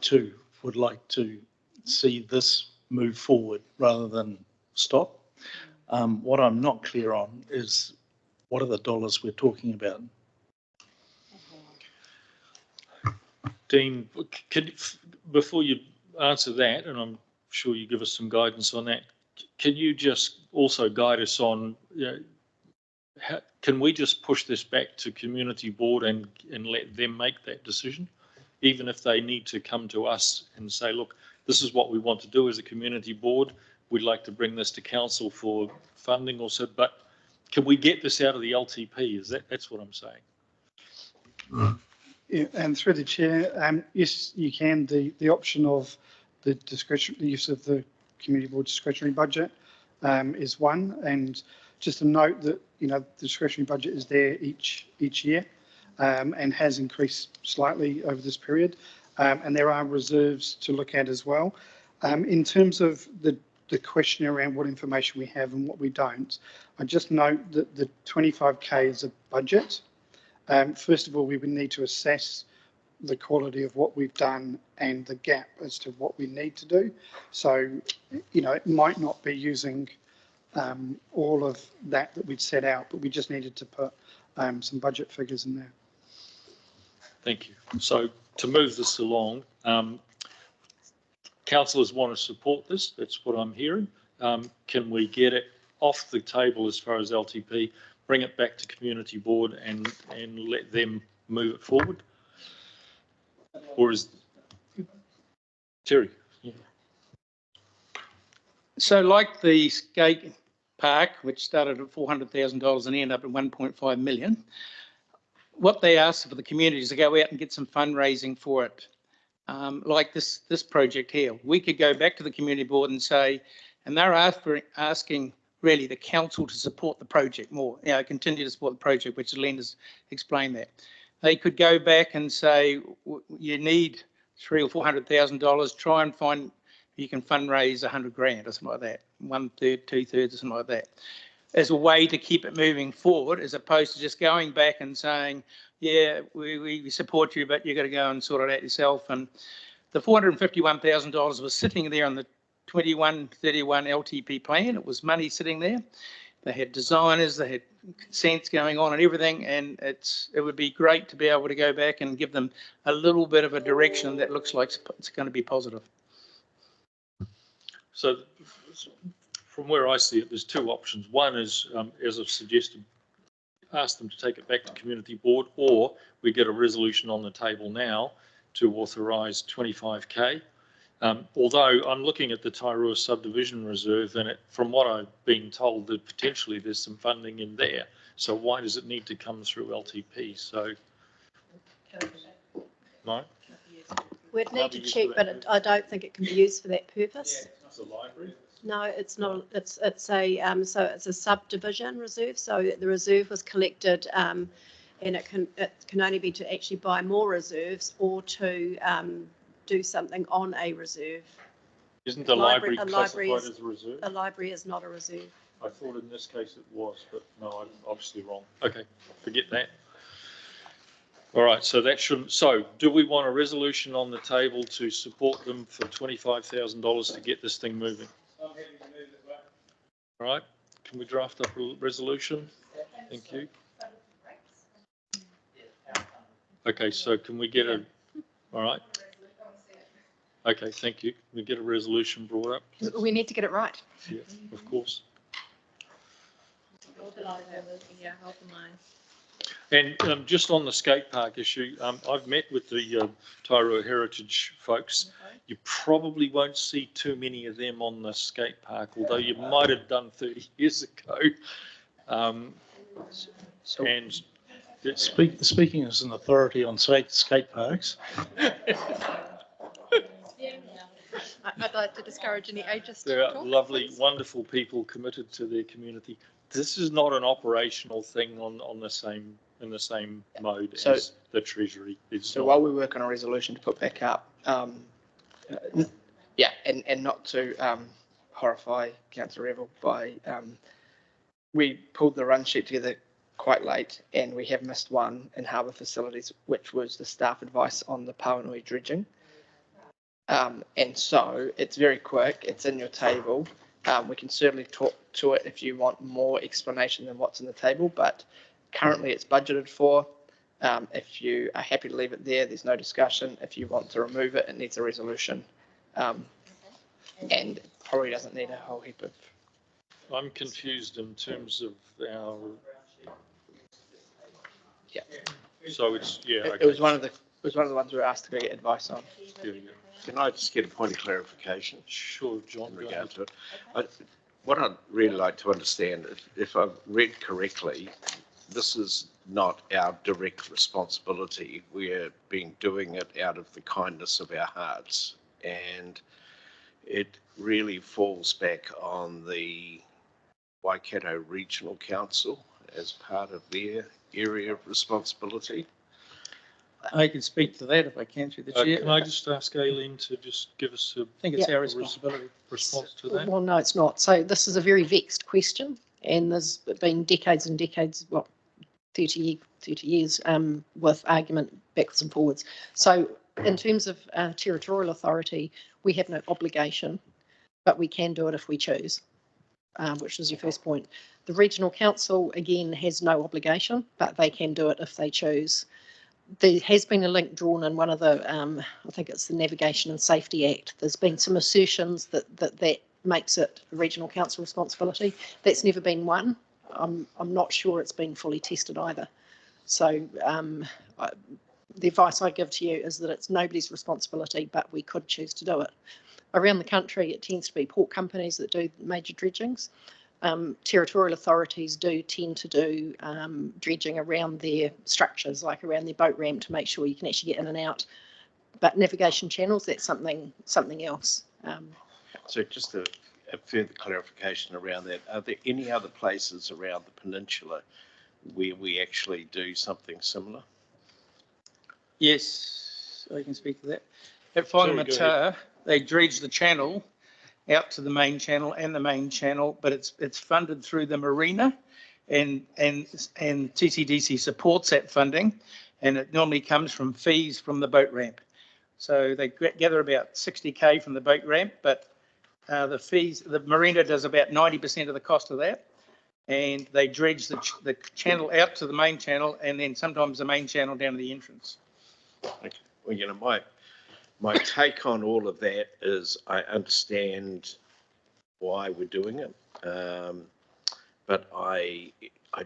too would like to see this move forward rather than stop. What I'm not clear on is what are the dollars we're talking about? Dean, before you answer that, and I'm sure you give us some guidance on that, can you just also guide us on, can we just push this back to community board and let them make that decision, even if they need to come to us and say, look, this is what we want to do as a community board. We'd like to bring this to council for funding also, but can we get this out of the LTP? That's what I'm saying. Yeah, and through the chair, yes, you can. The option of the use of the community board discretionary budget is one. And just to note that the discretionary budget is there each year and has increased slightly over this period. And there are reserves to look at as well. In terms of the question around what information we have and what we don't, I just note that the 25K is a budget. First of all, we would need to assess the quality of what we've done and the gap as to what we need to do. So, it might not be using all of that we'd set out, but we just needed to put some budget figures in there. Thank you. So to move this along, councillors want to support this. That's what I'm hearing. Can we get it off the table as far as LTP, bring it back to community board and let them move it forward? Or is Terry? Yeah. So like the skate park, which started at $400,000 and ended up at 1.5 million, what they asked for the community is to go out and get some fundraising for it. Like this project here, we could go back to the community board and say, and they're asking really the council to support the project more, continue to support the project, which Len has explained that. They could go back and say, you need $300,000 or $400,000, try and find, you can fundraise 100 grand or something like that, 1/3, 2/3 or something like that, as a way to keep it moving forward, as opposed to just going back and saying, yeah, we support you, but you've got to go and sort it out yourself. And the $451,000 was sitting there on the 21/31 LTP plan. It was money sitting there. They had designers, they had consents going on and everything, and it would be great to be able to go back and give them a little bit of a direction that looks like it's going to be positive. So from where I see it, there's two options. One is, as I've suggested, ask them to take it back to community board, or we get a resolution on the table now to authorise 25K. Although I'm looking at the Tairua subdivision reserve, and from what I've been told, that potentially there's some funding in there. So why does it need to come through LTP? So, no? We'd need to check, but I don't think it can be used for that purpose. It's a library? No, it's not. It's a subdivision reserve. So the reserve was collected, and it can only be to actually buy more reserves or to do something on a reserve. Isn't the library classified as a reserve? A library is not a reserve. I thought in this case it was, but no, I'm obviously wrong. Okay, forget that. All right, so that shouldn't. So, do we want a resolution on the table to support them for $25,000 to get this thing moving? I'm happy to move it back. All right, can we draft up a resolution? Thank you. Okay, so can we get a? All right. Okay, thank you. Can we get a resolution brought up? We need to get it right. Yeah, of course. Yeah, help them And just on the skate park issue, I've met with the Tairua Heritage folks. You probably won't see too many of them on the skate park, although you might have done 30 years ago. And Speaking as an authority on skate parks, I'd like to discourage any ageist there are talk, lovely, please. wonderful people committed to their community. This is not an operational thing in the same mode So- as the Treasury. It's So not. while we work on a resolution to put back up, yeah, and not to horrify Councillor Revel by, we pulled the run sheet together quite late and we have missed one in harbour facilities, which was the staff advice on the Pauanui dredging. And so it's very quick, it's in your table. We can certainly talk to it if you want more explanation than what's in the table, but currently it's budgeted for. If you are happy to leave it there, there's no discussion. If you want to remove it, it needs a resolution. And probably doesn't need a whole heap of. I'm confused in terms of our. Yeah. So it's, yeah. It was one of the ones we were asked to go get advice on. There we go. Can I just get a point of clarification? Sure, John. In regard to it. What I'd really like to understand, if I've read correctly, this is not our direct responsibility. We're doing it out of the kindness of our hearts. And it really falls back on the Waikato Regional Council as part of their area of responsibility. I can speak to that if I can through the chair. Can I just ask Aileen to just give us a I think it's Yeah. our responsibility. response to that? Well, no, it's not. So this is a very vexed question, and there's been decades and decades, well, 30 years with argument backwards and forwards. So in terms of territorial authority, we have no obligation, but we can do it if we choose, which is your first point. The regional council, again, has no obligation, but they can do it if they choose. There has been a link drawn in one of the, I think it's the Navigation and Safety Act. There's been some assertions that makes it a regional council responsibility. That's never been one. I'm not sure it's been fully tested either. So the advice I give to you is that it's nobody's responsibility, but we could choose to do it. Around the country, it tends to be port companies that do major dredgings. Territorial authorities do tend to do dredging around their structures, like around their boat ramp, to make sure you can actually get in and out. But navigation channels, that's something else. So just a further clarification around that. Are there any other places around the peninsula where we actually do something similar? Yes, I can speak to that. At Whangamata, they dredge the channel out to the main channel and the main channel, but it's funded through the marina, and TCDC supports that funding, and it normally comes from fees from the boat ramp. So they gather about 60K from the boat ramp, but the fees, the marina does about 90% of the cost of that, and they dredge the channel out to the main channel, and then sometimes the main channel down to the entrance. Okay. Well, you know, my take on all of that is I understand why we're doing it, but I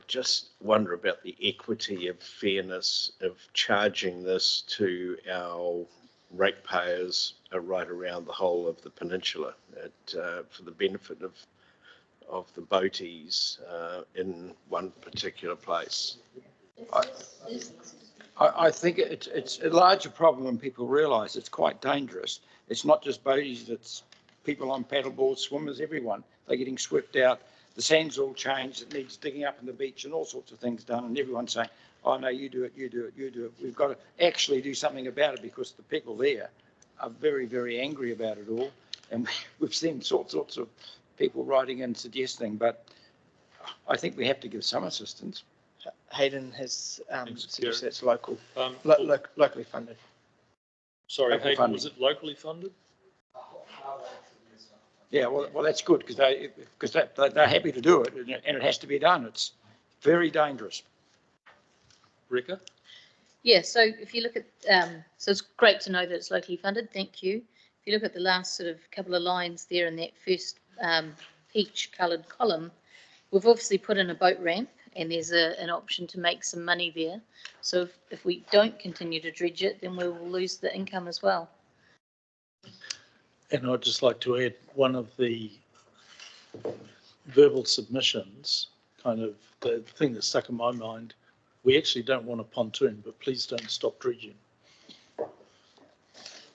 just wonder about the equity of fairness of charging this to our ratepayers right around the whole of the peninsula for the benefit of the boaties in one particular place. I think it's a larger problem when people realise it's quite dangerous. It's not just boaties, it's people on paddleboards, swimmers, everyone. They're getting swept out. The sand's all changed. It needs digging up in the beach and all sorts of things done. And everyone's saying, oh, no, you do it, you do it, you do it. We've got to actually do something about it because the people there are very, very angry about it all. And we've seen sorts of people writing and suggesting, but I think we have to give some assistance. Hayden has suggested it's local, locally funded. Sorry, Local Hayden, funding. was it locally funded? Yeah, well, that's good because they're happy to do it, and it has to be done. It's very dangerous. Rika? Yeah, so if you look at, so it's great to know that it's locally funded, thank you. If you look at the last sort of couple of lines there in that first peach coloured column, we've obviously put in a boat ramp and there's an option to make some money there. So if we don't continue to dredge it, then we will lose the income as well. And I'd just like to add one of the verbal submissions, kind of the thing that stuck in my mind. We actually don't want a pontoon, but please don't stop dredging.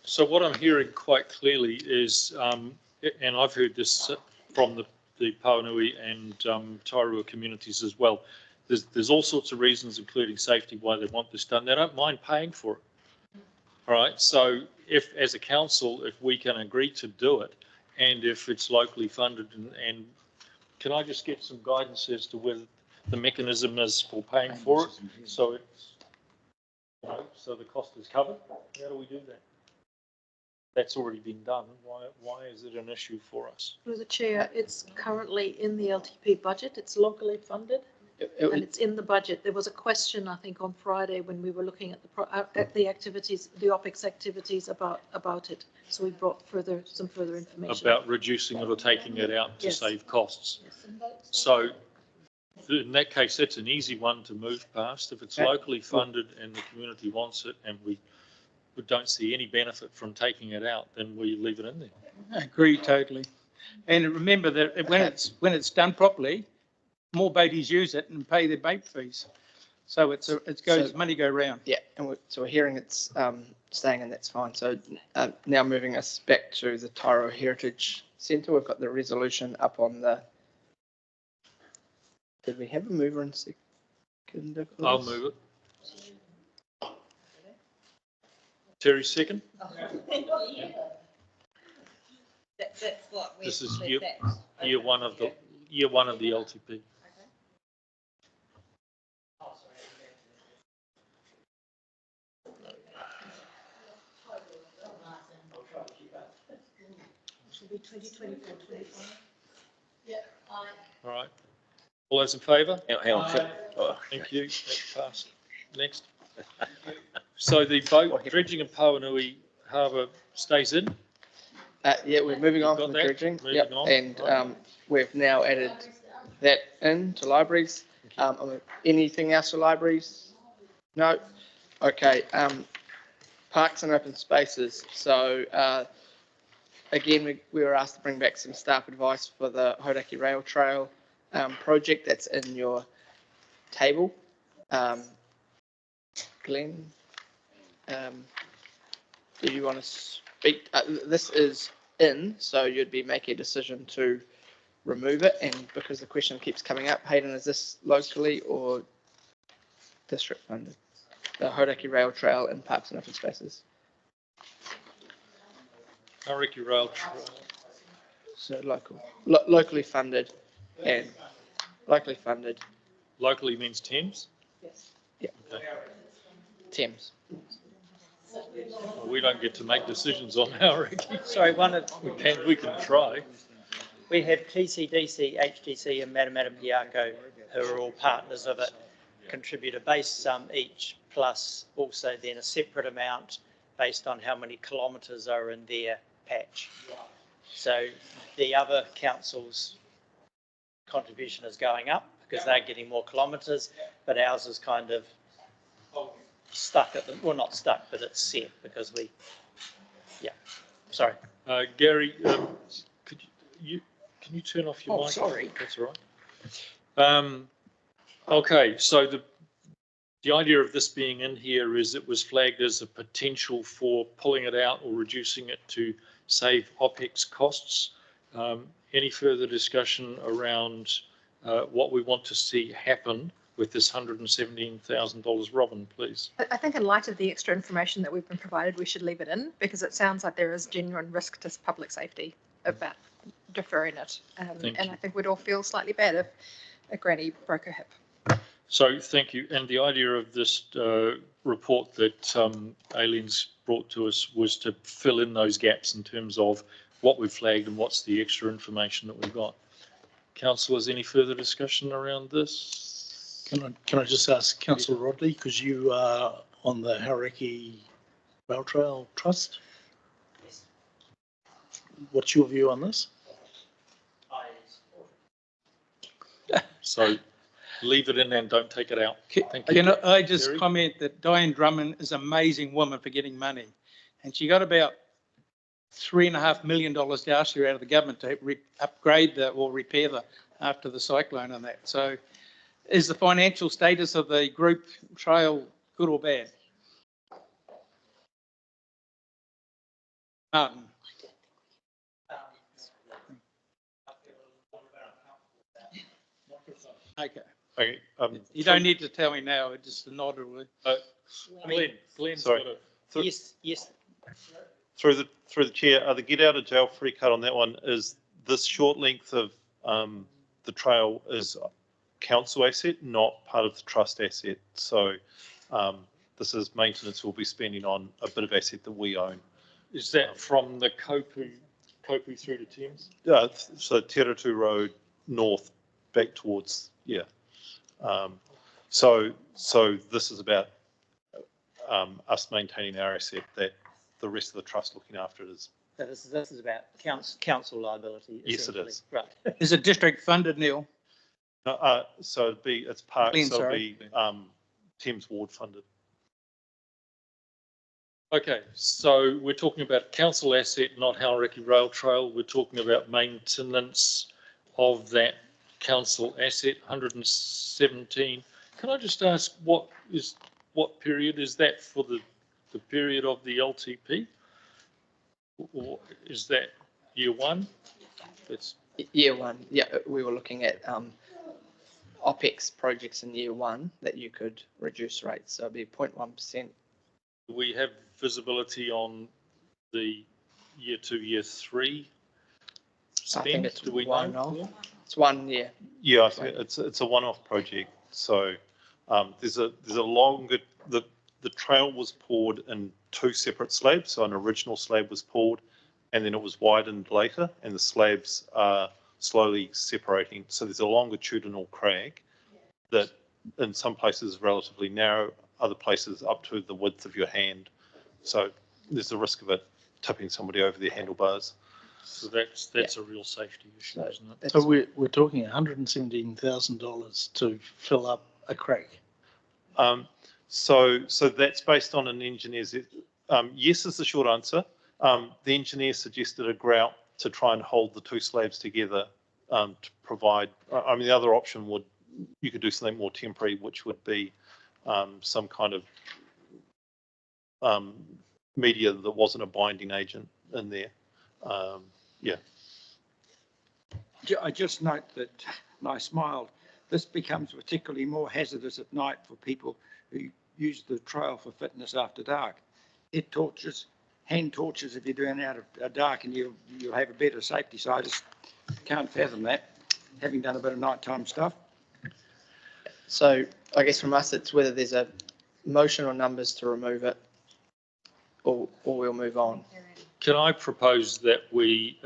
So what I'm hearing quite clearly is, and I've heard this from the Pauanui and Tairua communities as well, there's all sorts of reasons, including safety, why they want this done. They don't mind paying for it. All right, so if, as a council, if we can agree to do it, and if it's locally funded, and can I just get some guidance as to whether the mechanism is for paying for it, so it's, you know, so the cost is covered? How do we do that? That's already been done. Why is it an issue for us? Through the chair, it's currently in the LTP budget. It's locally funded. And it's in the budget. There was a question, I think, on Friday when we were looking at the activities, the OPEX activities about it. So we brought some further information. About reducing it or taking it out to Yes. save costs. Yes. So in that case, that's an easy one to move past. If it's locally funded and the community wants it and we don't see any benefit from taking it out, then we leave it in there. I agree totally. And remember that when it's done properly, more boaties use it and pay their bait fees. So money go round. Yeah, and so we're hearing it's staying, and that's fine. So now moving us back to the Tairua Heritage Centre, we've got the resolution up on the. Did we have a mover and second? I'll move it. Terry, second. That's what we. This is year one of the LTP. Should be 2024, 25. Yeah. All right. All those in favour? Hang on. Thank you. That's passed. Next. So the boat dredging in Pauanui Harbour stays in? Yeah, we're moving on Got from the that? dredging. Moving Yep. on. And Right. we've now added that in to libraries. Anything else for libraries? No? Okay. Parks and open spaces. So again, we were asked to bring back some staff advice for the Hauraki Rail Trail project. That's in your table. Glenn, do you want to speak? This is in, so you'd be making a decision to remove it. And because the question keeps coming up, Hayden, is this locally or district funded? The Hauraki Rail Trail and Parks and Open Spaces. Hauraki Rail Trail. So locally funded and locally funded. Locally means Thames? Yes. Yeah. Okay. Thames. Well, we don't get to make decisions on Hauraki. Sorry, We can try. we have TCDC, HTC and Matamata Piako, who are all partners of it, contribute a base sum each, plus also then a separate amount based on how many kilometres are in their patch. So the other councils' contribution is going up because they're getting more kilometres, but ours is kind of stuck at the, well, not stuck, but it's set because we, yeah, sorry. Gary, can you turn off your mic? Oh, sorry. That's all right. Okay, so the idea of this being in here is it was flagged as a potential for pulling it out or reducing it to save OPEX costs. Any further discussion around what we want to see happen with this $117,000? Robin, please. I think in light of the extra information that we've been provided, we should leave it in because it sounds like there is genuine risk to public safety about deferring it. And I think we'd all feel slightly bad if a granny broke her hip. So thank you. And the idea of this report that Aileen's brought to us was to fill in those gaps in terms of what we've flagged and what's the extra information that we've got. Councillors, any further discussion around this? Can I just ask Councillor Rodley, because you are on the Hauraki Rail Trail Trust? What's your view on this? So leave it in and don't take it out. Thank you. Can I just Terry? comment that Diane Drummond is an amazing woman for getting money. And she got about $3.5 million last year out of the government to upgrade or repair after the cyclone and that. So is the financial status of the group trail good or bad? Martin. Okay. Okay, You don't need to tell me now, just a nod or Glenn's sorry. got a, Yes. Through the chair, the get out of jail free card on that one is this short length of the trail is council asset, not part of the trust asset. So this is maintenance we'll be spending on a bit of asset that we own. is that from the Kopu through to Thames? So Teratu Road north back towards, yeah. So this is about us maintaining our asset that the rest of the trust looking after it is. So this is about council liability. Yes, it essentially. is. Right. Is it district funded, Neil? So it's park, Glen, so it'll sorry. be Thames Ward funded. Okay, so we're talking about council asset, not Hauraki Rail Trail. We're talking about maintenance of that council asset, 117. Can I just ask what period is that for the period of the LTP? Or is that year one? It's Year one, yeah, we were looking at OPEX projects in year one that you could reduce rates, so it'd be 0.1%. we have visibility on the year 2, year 3 I think spend? it's Do we one know? off. It's 1 year. Yeah, I think it's a one-off project. So there's a longer, the trail was poured in 2 separate slabs. So an original slab was poured and then it was widened later and the slabs are slowly separating. So there's a longitudinal crag that in some places is relatively narrow, other places up to the width of your hand. So there's a risk of it tipping somebody over their handlebars. So that's a real safety issue, isn't it? So we're talking $117,000 to fill up a crack. So that's based on an engineer's, yes is the short answer. The engineer suggested a grout to try and hold the 2 slabs together to provide, I mean, the other option would, you could do something more temporary, which would be some kind of media that wasn't a binding agent in there. Yeah. I just note that, and I smiled, this becomes particularly more hazardous at night for people who use the trail for fitness after dark. It torches, hand torches if you're doing it out of dark, and you'll have a better safety. So I just can't fathom that, having done a bit of nighttime stuff. So I guess from us, it's whether there's a motion or numbers to remove it, or we'll move on. Can I propose that we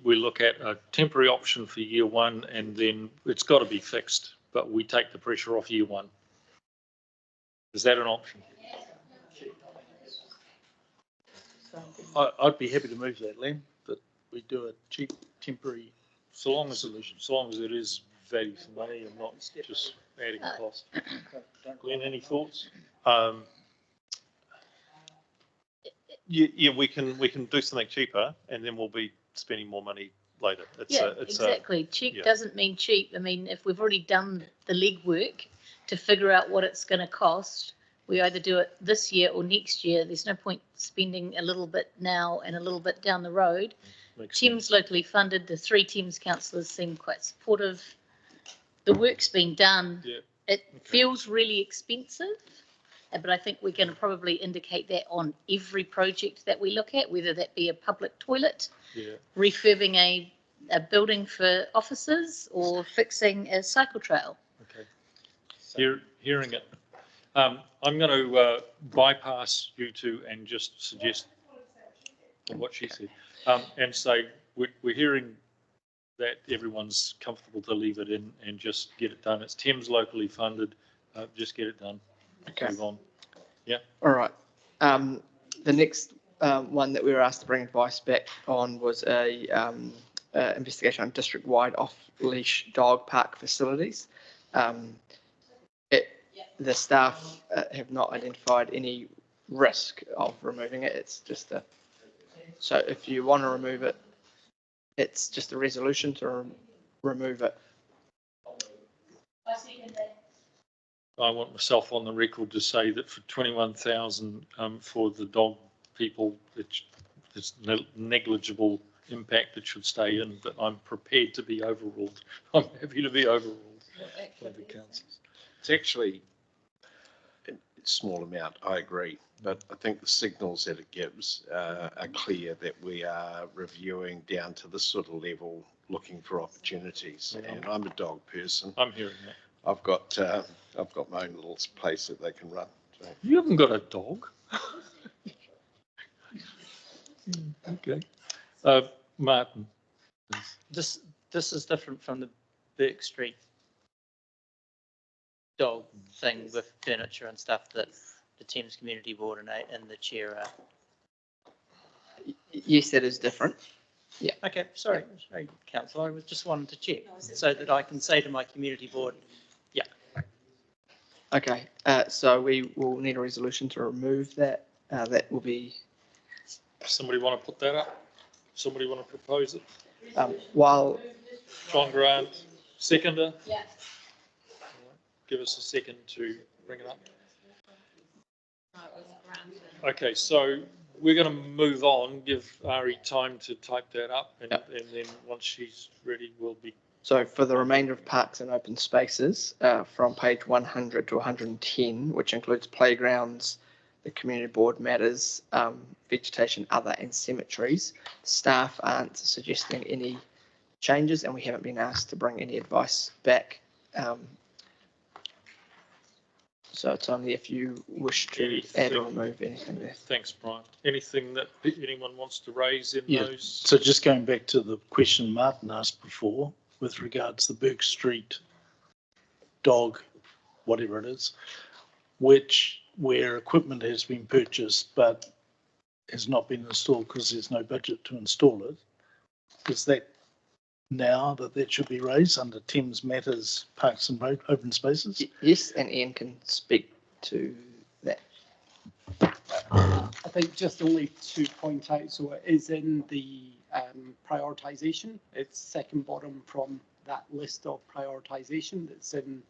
look at a temporary option for year 1 and then it's got to be fixed, but we take the pressure off year 1. Is that an option? I'd be happy to move that, Len, that we do a cheap temporary So long as solution. it is value for money and not just adding cost. Glenn, any thoughts? Yeah, we can do something cheaper and then we'll be spending more money later. Exactly. Cheap yeah. doesn't mean cheap. I mean, if we've already done the legwork to figure out what it's going to cost, we either do it this year or next year. There's no point spending a little bit now and a little bit down the road. Thames locally funded, the 3 Thames councillors seem quite supportive. The work's been done. Yeah. It feels really expensive, but I think we're going to probably indicate that on every project that we look at, whether that be a public toilet, refurbing a building for offices, or fixing a cycle trail. Okay. Hearing it. I'm going to bypass you 2 and just suggest what she said and say we're hearing that everyone's comfortable to leave it in and just get it done. It's Thames locally funded. Just get it done. Okay. Move on. Yeah. All right. The next one that we were asked to bring advice back on was a investigation on district-wide off-leash dog park facilities. The staff have not identified any risk of removing it. It's just so if you want to remove it, it's just a resolution to remove it. I want myself on the record to say that for 21,000 for the dog people, it's negligible impact. It should stay in, but I'm prepared to be overruled. I'm happy to be overruled by the councils. It's actually a small amount, I agree, but I think the signals that it gives are clear that we are reviewing down to this sort of level, looking for opportunities. Yeah. And I'm a dog person. I'm hearing that. I've got my own little place that they can run. So. You haven't got a dog. Okay. Martin. This is different from the Burke Street dog thing with furniture and stuff that the Thames Community Board and the chair are. Yes, that is different. Yeah. Okay, sorry, councillor. I was just wanting to check so that I can say to my community board, yeah. Okay, so we will need a resolution to remove that. That will be. Somebody want to put that up? Somebody want to propose it? While. John Grant, seconder? Yeah. Give us a second to bring it up. Okay, so we're going to move on, give Ari time to type that up, and then once she's ready, we'll be. So for the remainder of parks and open spaces, from page 100 to 110, which includes playgrounds, the community board matters, vegetation, other, and cemeteries, staff aren't suggesting any changes, and we haven't been asked to bring any advice back. So it's only if you wish to add or remove anything there. Thanks, Brian. Anything that anyone wants to raise in those? So just going back to the question Martin asked before with regards to the Burke Street dog, whatever it is, where equipment has been purchased but has not been installed because there's no budget to install it. Is that now that should be raised under Thames Matters Parks and Open Spaces? Yes, and Ian can speak to that. I think just only to point out, so it is in the prioritisation. It's second bottom from that list of prioritisation that's in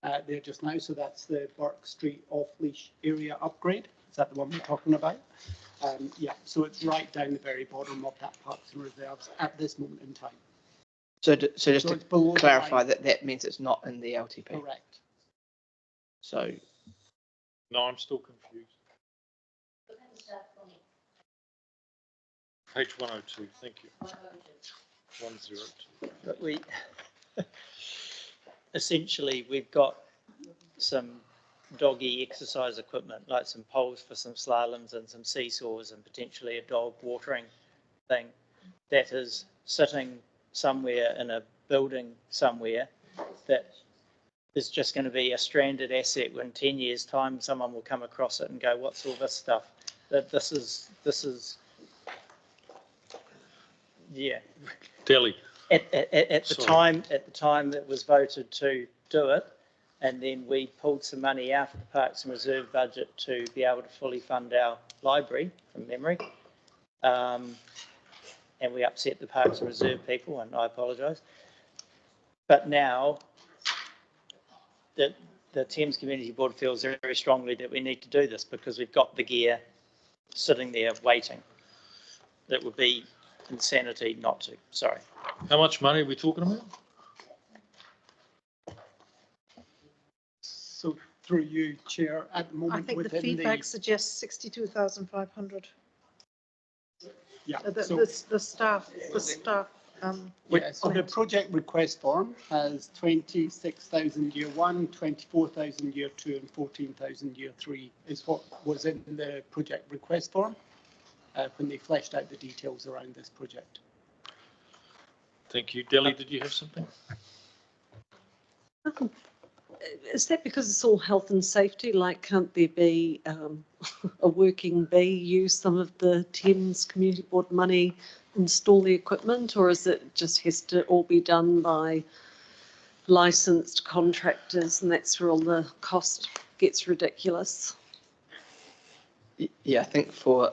there just now. So that's the Burke Street off-leash area upgrade. Is that the one we're talking about? Yeah, so it's right down the very bottom of that Parks and Reserves at this moment in time. So just to clarify, that means it's not in the LTP. Correct. So. No, I'm still confused. Page 102, thank you. 102. But essentially we've got some doggy exercise equipment, like some poles for some slaloms and some seesaws and potentially a dog watering thing that is sitting somewhere in a building somewhere that is just going to be a stranded asset when 10 years time someone will come across it and go, what's all this stuff? That this is yeah. Delhi. At the time it was voted to do it, and then we pulled some money out of the Parks and Reserve budget to be able to fully fund our library from memory. And we upset the Parks and Reserve people, and I apologise. But now the Thames Community Board feels very strongly that we need to do this because we've got the gear sitting there waiting. That would be insanity not to. Sorry. How much money are we talking about? So through you, Chair, at the moment I think the feedback suggests 62,500. Yeah. The staff. So the project request form has 26,000 year one, 24,000 year two, and 14,000 year three is what was in the project request form when they fleshed out the details around this project. Thank you. Delhi, did you have something? Is that because it's all health and safety? Like, can't there be a working bee use some of the Thames Community Board money, install the equipment, or is it just has to all be done by licensed contractors, and that's where all the cost gets ridiculous. Yeah, I think for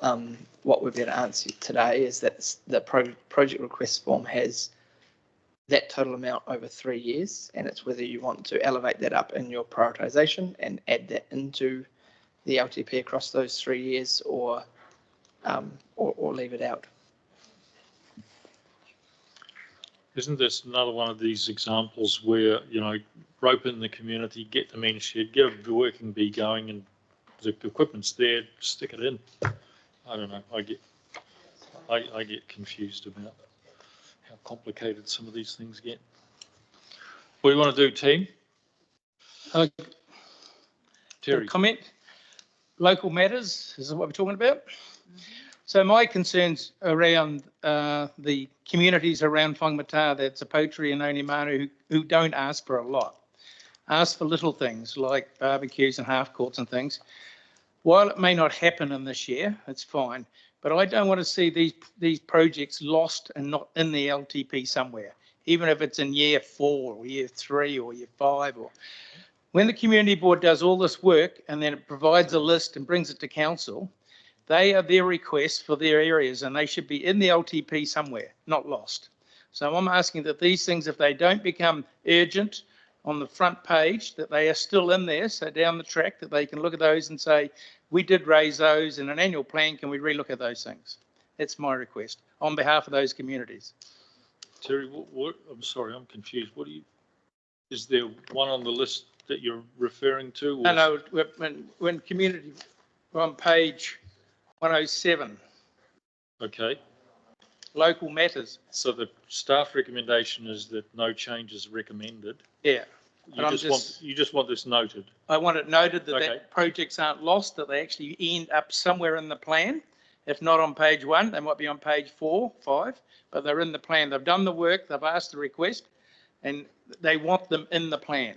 what we've been able to answer today is that the project request form has that total amount over 3 years, and it's whether you want to elevate that up in your prioritisation and add that into the LTP across those 3 years, or leave it out. Isn't this another one of these examples where, you know, rope in the community, get the men shed, get a working bee going, and the equipment's there, stick it in. I don't know. I get confused about how complicated some of these things get. What do you want to do, team? Terry. Comment. Local matters, is what we're talking about. So my concerns around the communities around Whangamata, that's a Potri and Onimanu, who don't ask for a lot, ask for little things like barbecues and half courts and things. While it may not happen in this year, it's fine, but I don't want to see these projects lost and not in the LTP somewhere, even if it's in year 4 or year 3 or year 5. Or when the community board does all this work and then it provides a list and brings it to council, they are their requests for their areas, and they should be in the LTP somewhere, not lost. So I'm asking that these things, if they don't become urgent on the front page, that they are still in there, so down the track, that they can look at those and say, we did raise those in an annual plan, can we relook at those things? That's my request on behalf of those communities. Terry, I'm sorry, I'm confused. Is there one on the list that you're referring to? Or No, when community, we're on page 107. Okay. Local matters. So the staff recommendation is that no changes recommended. Yeah. You just want this noted. I want it noted that projects aren't lost, that they actually end up somewhere in the plan. If not on page 1, they might be on page 4, 5, but they're in the plan. They've done the work, they've asked the request, and they want them in the plan.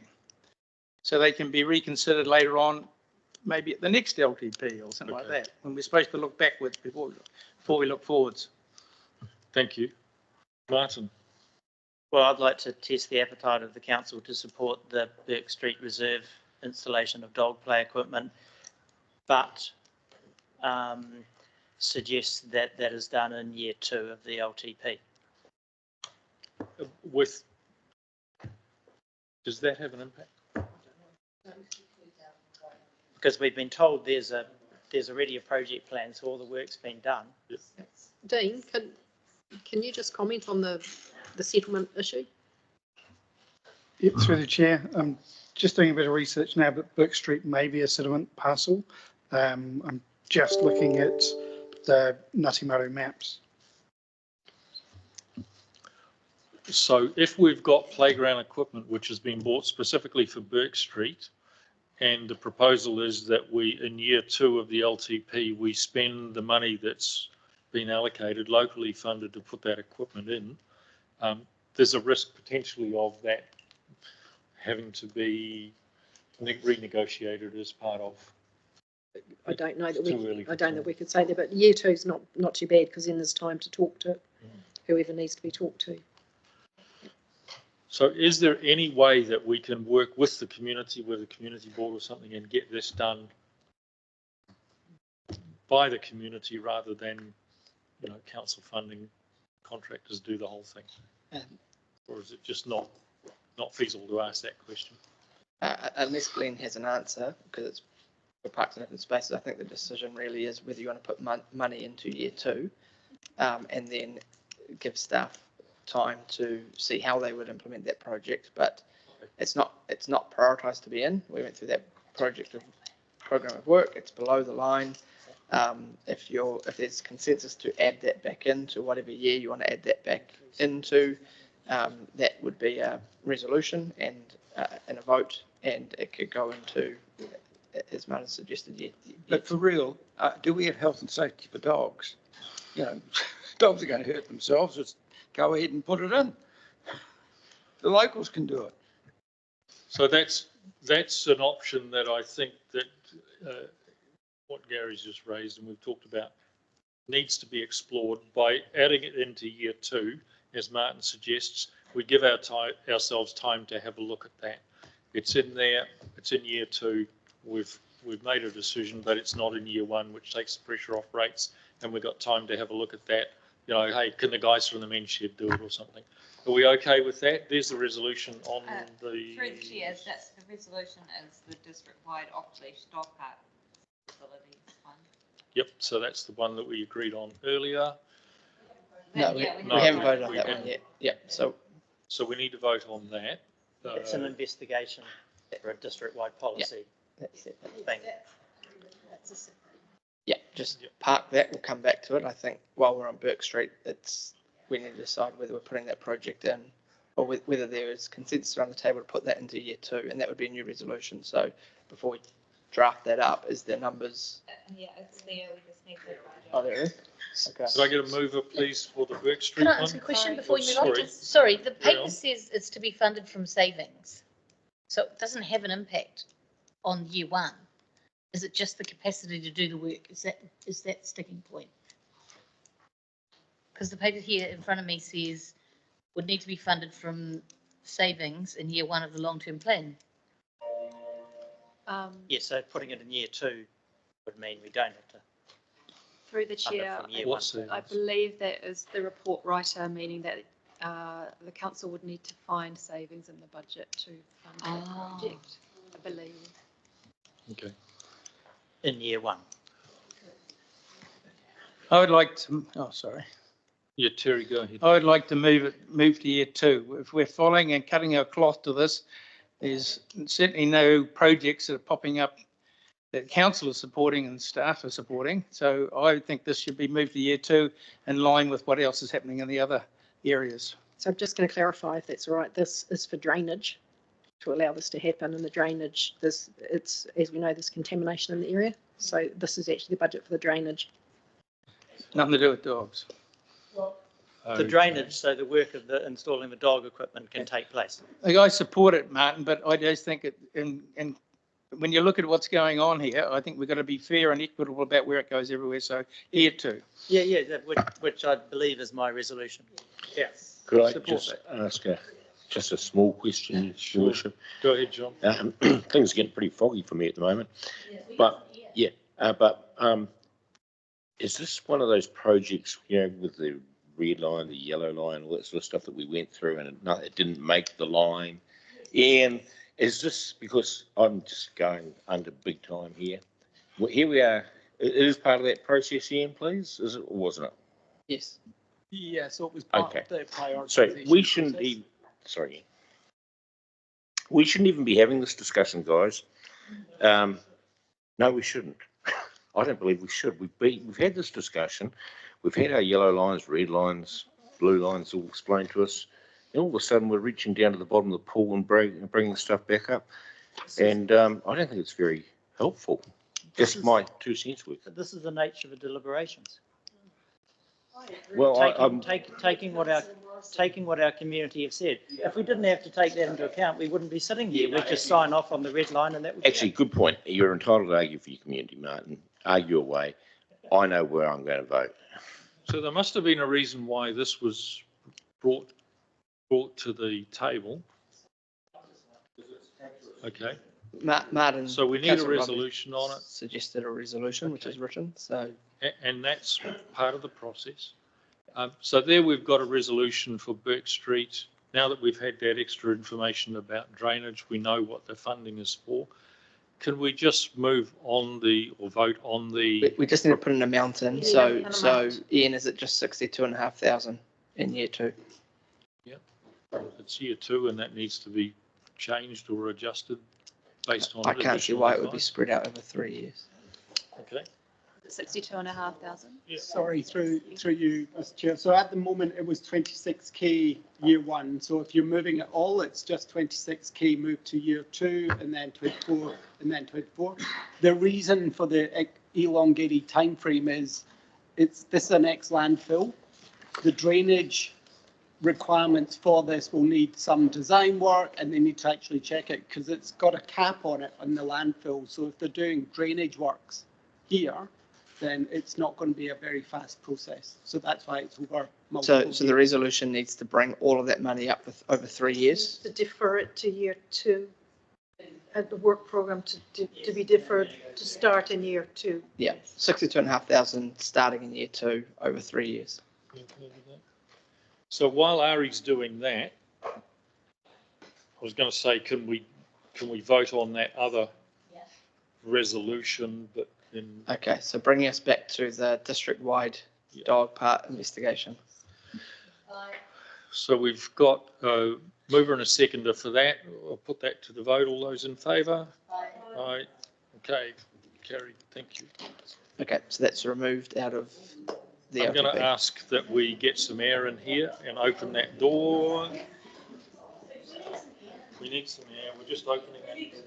So they can be reconsidered later on, maybe at the next LTP or something like that, when we're supposed to look backwards before we look forwards. Thank you. Martin. Well, I'd like to test the appetite of the council to support the Burke Street Reserve installation of dog play equipment, but suggest that that is done in year 2 of the LTP. Does that have an impact? Because we've been told there's already a project plan, so all the work's been done. Yep. Dean, can you just comment on the settlement issue? Yep, through the chair. I'm just doing a bit of research now, but Burke Street may be a settlement parcel. I'm just looking at the Ngāti maps. So if we've got playground equipment which has been bought specifically for Burke Street, and the proposal is that we, in year 2 of the LTP, we spend the money that's been allocated, locally funded, to put that equipment in, there's a risk potentially of that having to be renegotiated as part of. I don't know that we could say that, but year 2 is not too bad, because then there's time to talk to whoever needs to be talked to. So is there any way that we can work with the community, with a community board or something, and get this done by the community rather than, you know, council funding contractors do the whole thing? Or is it just not feasible to ask that question? Unless Glenn has an answer, because it's for parks and open spaces, I think the decision really is whether you want to put money into year 2, and then give staff time to see how they would implement that project. But it's not prioritised to be in. We went through that program of work. It's below the line. If there's consensus to add that back into whatever year you want to add that back into, that would be a resolution and a vote, and it could go into, as Martin suggested, But for real, do we have health and safety for dogs? You know, dogs are going to hurt themselves. Just go ahead and put it in. The locals can do it. So that's an option that I think that what Gary's just raised and we've talked about needs to be explored by adding it into year 2, as Martin suggests. we give ourselves time to have a look at that. It's in there, it's in year 2. We've made a decision, but it's not in year 1, which takes the pressure off rates, and we've got time to have a look at that. You know, hey, can the guys from the men's shed do it or something? Are we okay with that? There's the resolution on the. Through the chair, that's the resolution is the district-wide off-leash dog park facilities one. Yep, so that's the one that we agreed on earlier. No, we haven't voted on that one yet. Yep, so we need to vote on that. It's an investigation for a district-wide policy. that's it. Thing. Yeah, just park that. We'll come back to it. I think while we're on Burke Street, we need to decide whether we're putting that project in or whether there is consensus around the table to put that into year 2, and that would be a new resolution. So before we draft that up, is there numbers? Yeah, it's there. We just need to. Oh, there is. Okay. Could I get a mover, please, for the Burke Street Can one? I ask a question before you move Sorry. on? Sorry, the Carry paper on. says it's to be funded from savings. So it doesn't have an impact on year 1. Is it just the capacity to do the work? Is that sticking point? Because the paper here in front of me says would need to be funded from savings in year 1 of the long-term plan. Yeah, so putting it in year 2 would mean we don't have to. Through the fund it chair, from year What's one. that? I believe that is the report writer, meaning that the council would need to find savings in the budget to fund the project, I believe. Okay. In year 1. I would like to, sorry. Yeah, Terry, go ahead. I would like to move to year 2. If we're following and cutting our cloth to this, there's certainly no projects that are popping up that council is supporting and staff are supporting. So I think this should be moved to year 2 in line with what else is happening in the other areas. So I'm just going to clarify if that's all right. This is for drainage to allow this to happen, and the drainage, it's, as we know, there's contamination in the area. So this is actually the budget for the drainage. Nothing to do with dogs. The drainage, so the work of installing the dog equipment can take place. I support it, Martin, but I just think and when you look at what's going on here, I think we've got to be fair and equitable about where it goes everywhere. So year 2. Yeah, which I believe is my resolution. Yeah. Could I Support just ask just a small question, Your Worship? Go ahead, John. Things are getting pretty foggy for me at the moment. But is this one of those projects, you know, with the red line, the yellow line, all that sort of stuff that we went through and it didn't make the line? And is this, because I'm just going under big time here. Well, here we are. It is part of that process, Ian, please? Is it or wasn't it? Yes. Yeah, so it was part Okay. of the prioritisation. So we shouldn't process. even, sorry. We shouldn't even be having this discussion, guys. No, we shouldn't. I don't believe we should. We've had this discussion. We've had our yellow lines, red lines, blue lines all explained to us. And all of a sudden we're reaching down to the bottom of the pool and bringing stuff back up. And I don't think it's very helpful. Just my 2 cents worth. But this is the nature of the deliberations. Well, Taking what our community have said. If we didn't have to take that into account, we wouldn't be sitting here. We'd just sign off on the red line and that would be actually, good point. You're entitled to argue for your community, Martin. Argue away. I know where I'm going to vote. So there must have been a reason why this was brought to the table. Okay. Martin. So we need a Councillor resolution on it. Suggested a resolution, which is written. So. And that's part of the process. So there we've got a resolution for Burke Street. Now that we've had that extra information about drainage, we know what the funding is for. Can we just move on or vote on the? We just need to put an amount in. So Ian, is it just 62,500 in year 2? Yeah, it's year 2 and that needs to be changed or adjusted based on. I can't see why it would be spread out over 3 years. Okay. 62,500. Yeah. Sorry, through you, Mr. Chair. So at the moment it was 26k year 1. So if you're moving it all, it's just 26k moved to year 2 and then 24 and then 24. The reason for the elongated time frame is this is an ex-landfill. The drainage requirements for this will need some design work and they need to actually check it because it's got a cap on it on the landfill. So if they're doing drainage works here, then it's not going to be a very fast process. So that's why it's over multiple So the resolution needs to bring all of that money up with over 3 years. To defer it to year 2, and the work program to be deferred to start in year 2. Yeah, 62,500 starting in year 2 over 3 years. So while Ari's doing that, I was going to say, can we vote on that other resolution, but then. Okay, so bringing us back to the district-wide dog park investigation. So we've got a mover and a seconder for that. I'll put that to the vote. All those in favour? Aye. Okay, carried. Thank you. Okay, so that's removed out of the I'm LTP. going to ask that we get some air in here and open that door. We need some air. We're just opening that door.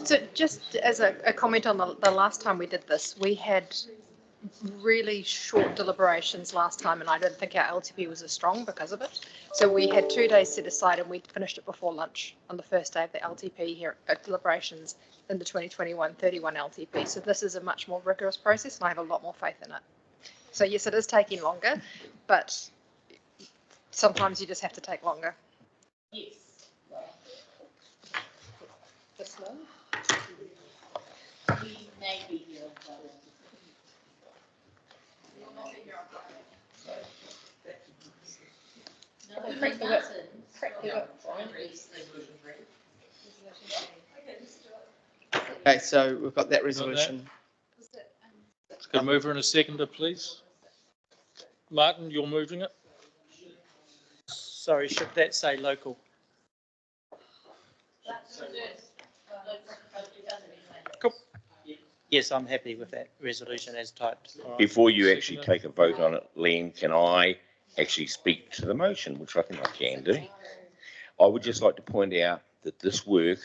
So just as a comment on the last time we did this, we had really short deliberations last time, and I don't think our LTP was as strong because of it. So we had 2 days set aside, and we finished it before lunch on the first day of the LTP here at deliberations in the 2021-31 LTP. So this is a much more rigorous process, and I have a lot more faith in it. So yes, it is taking longer, but sometimes you just have to take longer. Yes. This one. We may be here. Crack the whip. Crack the whip. Okay, so we've got that resolution. Let's get a mover and a seconder, please. Martin, you're moving it? Sorry, should that say local? Cool. Yes, I'm happy with that resolution as typed. Before you actually take a vote on it, Len, can I actually speak to the motion, which I think I can do? I would just like to point out that this work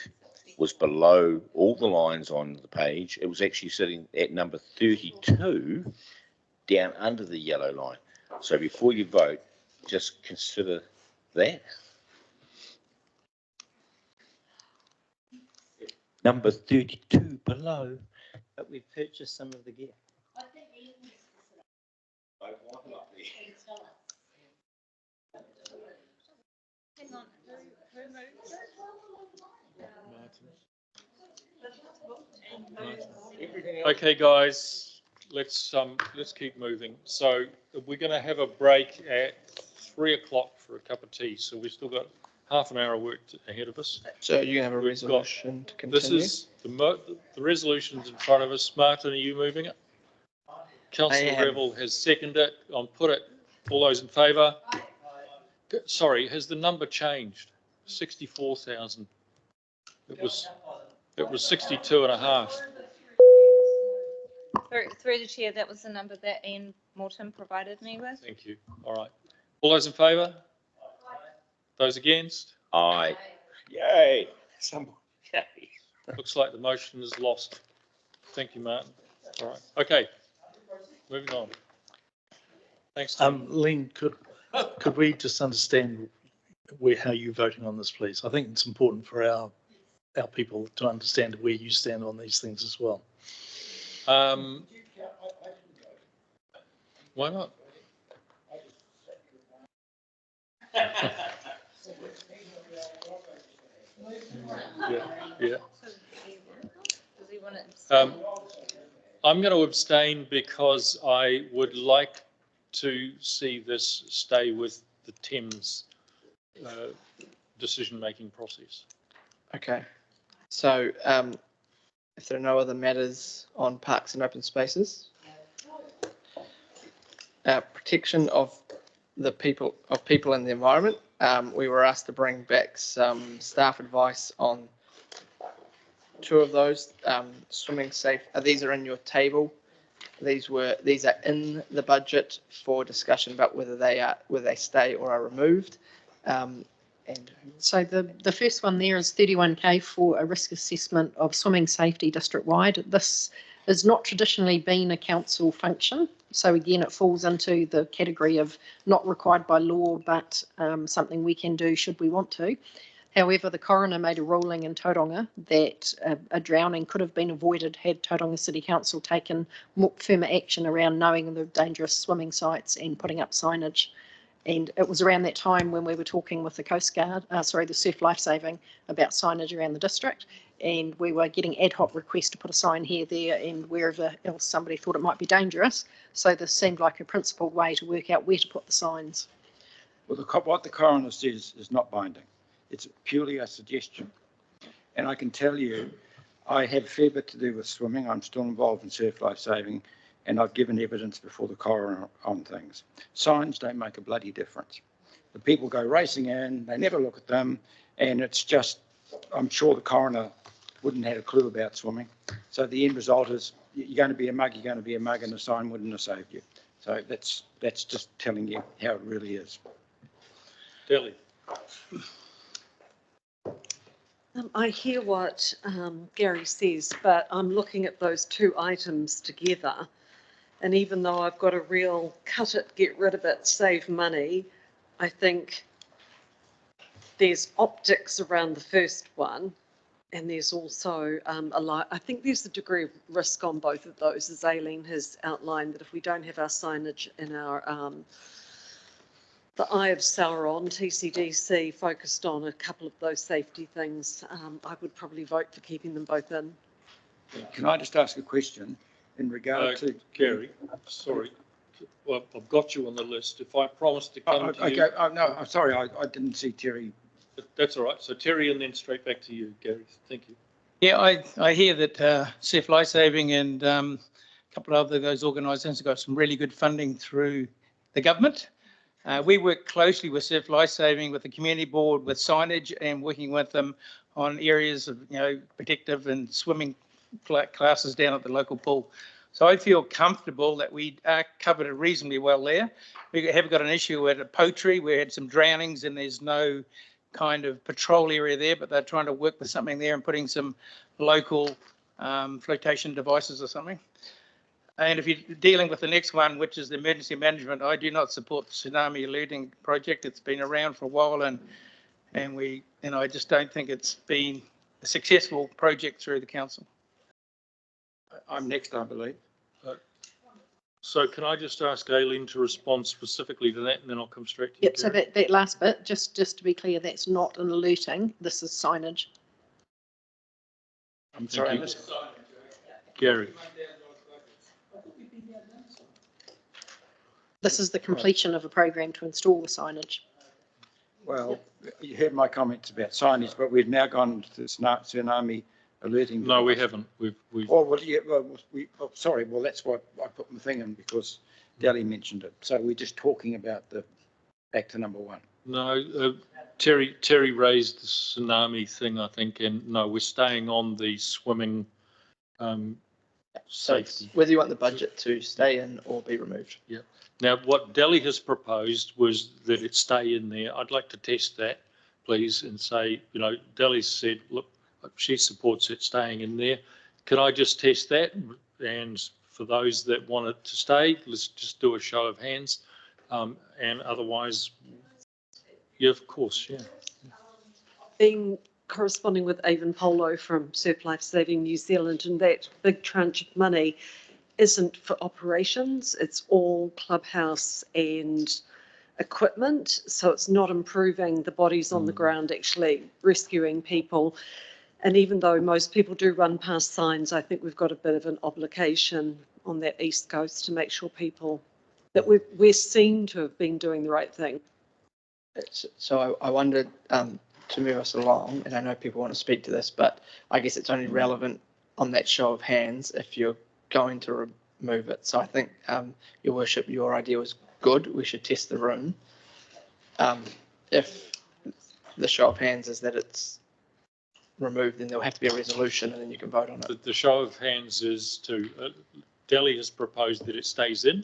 was below all the lines on the page. It was actually sitting at number 32, down under the yellow line. So before you vote, just consider that. Number 32 below. But we've purchased some of the gear. Hang on, who moved? Okay, guys, let's keep moving. So we're going to have a break at 3 o'clock for a cup of tea. So we've still got half an hour of work ahead of us. So you're going to have a resolution to continue? This is the resolution's in front of us. Martin, are you moving it? Councillor Revel has seconded it. I'll put it. All those in favour? Sorry, has the number changed? 64,000. It was 62.5. Through the chair, that was the number that Ian Morton provided me with. Thank you. All right. All those in favour? Those against? Aye. Yay. Yay. Looks like the motion is lost. Thank you, Martin. All right. Okay. Moving on. Thanks, Tim. Len, could we just understand how you're voting on this, please? I think it's important for our people to understand where you stand on these things as well. Why not? Yeah. Does he want it? I'm going to abstain because I would like to see this stay with the Thames decision-making process. Okay, so if there are no other matters on parks and open spaces, protection of the people and the environment, we were asked to bring back some staff advice on 2 of those. Swimming safe. These are in your table. These are in the budget for discussion about whether they stay or are removed. And So the first one there is 31K for a risk assessment of swimming safety district-wide. This has not traditionally been a council function. So again, it falls into the category of not required by law, but something we can do should we want to. However, the coroner made a ruling in Tauranga that a drowning could have been avoided had Tauranga City Council taken more firmer action around knowing the dangerous swimming sites and putting up signage. And it was around that time when we were talking with the Coast Guard, the Surf Lifesaving, about signage around the district. And we were getting ad hoc requests to put a sign here, there, and wherever else somebody thought it might be dangerous. So this seemed like a principled way to work out where to put the signs. Well, what the coroner says is not binding. It's purely a suggestion. And I can tell you, I have a fair bit to do with swimming. I'm still involved in surf lifesaving, and I've given evidence before the coroner on things. Signs don't make a bloody difference. The people go racing in, they never look at them, and it's just, I'm sure the coroner wouldn't have a clue about swimming. So the end result is, you're going to be a mug, you're going to be a mug, and the sign wouldn't have saved you. So that's just telling you how it really is. Delhi. I hear what Gary says, but I'm looking at those two items together. And even though I've got a real cut it, get rid of it, save money, I think there's optics around the first one. And there's also I think there's a degree of risk on both of those, as Aileen has outlined, that if we don't have our signage in our the Eye of Sauron, TCDC, focused on a couple of those safety things, I would probably vote for keeping them both in. Can I just ask a question in regard to... Gary, sorry. Well, I've got you on the list. If I promise to come to you... Oh, no, I'm sorry, I didn't see Terry. That's all right. So Terry, and then straight back to you, Gary. Thank you. Yeah, I hear that Surf Lifesaving and a couple of those organisations have got some really good funding through the government. We work closely with Surf Lifesaving, with the community board, with signage, and working with them on areas of, protective and swimming classes down at the local pool. So I feel comfortable that we are covered reasonably well there. We have got an issue at a poultry. We had some drownings and there's no kind of patrol area there, but they're trying to work with something there and putting some local flotation devices or something. And if you're dealing with the next one, which is the emergency management, I do not support the tsunami alerting project. It's been around for a while, and I just don't think it's been a successful project through the council. I'm next, I believe. So can I just ask Aileen to respond specifically to that, and then I'll come straight to you. Yep. So that last bit, just to be clear, that's not an alerting. This is signage. I'm sorry. Gary. This is the completion of a program to install the signage. Well, you heard my comments about signage, but we've now gone to tsunami alerting. No, we haven't. We've. Oh, well, yeah, sorry. Well, that's what I put my thing in because Delhi mentioned it. So we're just talking about back to number one. No, Terry raised the tsunami thing, I think, and no, we're staying on the swimming safety. Whether you want the budget to stay in or be removed. Yeah. Now, what Delhi has proposed was that it stay in there. I'd like to test that, please, and say, Delhi said, look, she supports it staying in there. Can I just test that? And for those that want it to stay, let's just do a show of hands. And otherwise, yeah, of course, yeah. Been corresponding with Avon Polo from Surf Lifesaving New Zealand, and that big tranche of money isn't for operations, it's all clubhouse and equipment, so it's not improving the bodies on the ground, actually rescuing people. And even though most people do run past signs, I think we've got a bit of an obligation on that East Coast to make sure people, that we're seen to have been doing the right thing. So I wondered, to move us along, and I know people want to speak to this, but I guess it's only relevant on that show of hands if you're going to remove it. So I think, Your Worship, your idea was good. We should test the room. If the show of hands is that it's removed, then there'll have to be a resolution and then you can vote on it. The show of hands is to, Delhi has proposed that it stays in.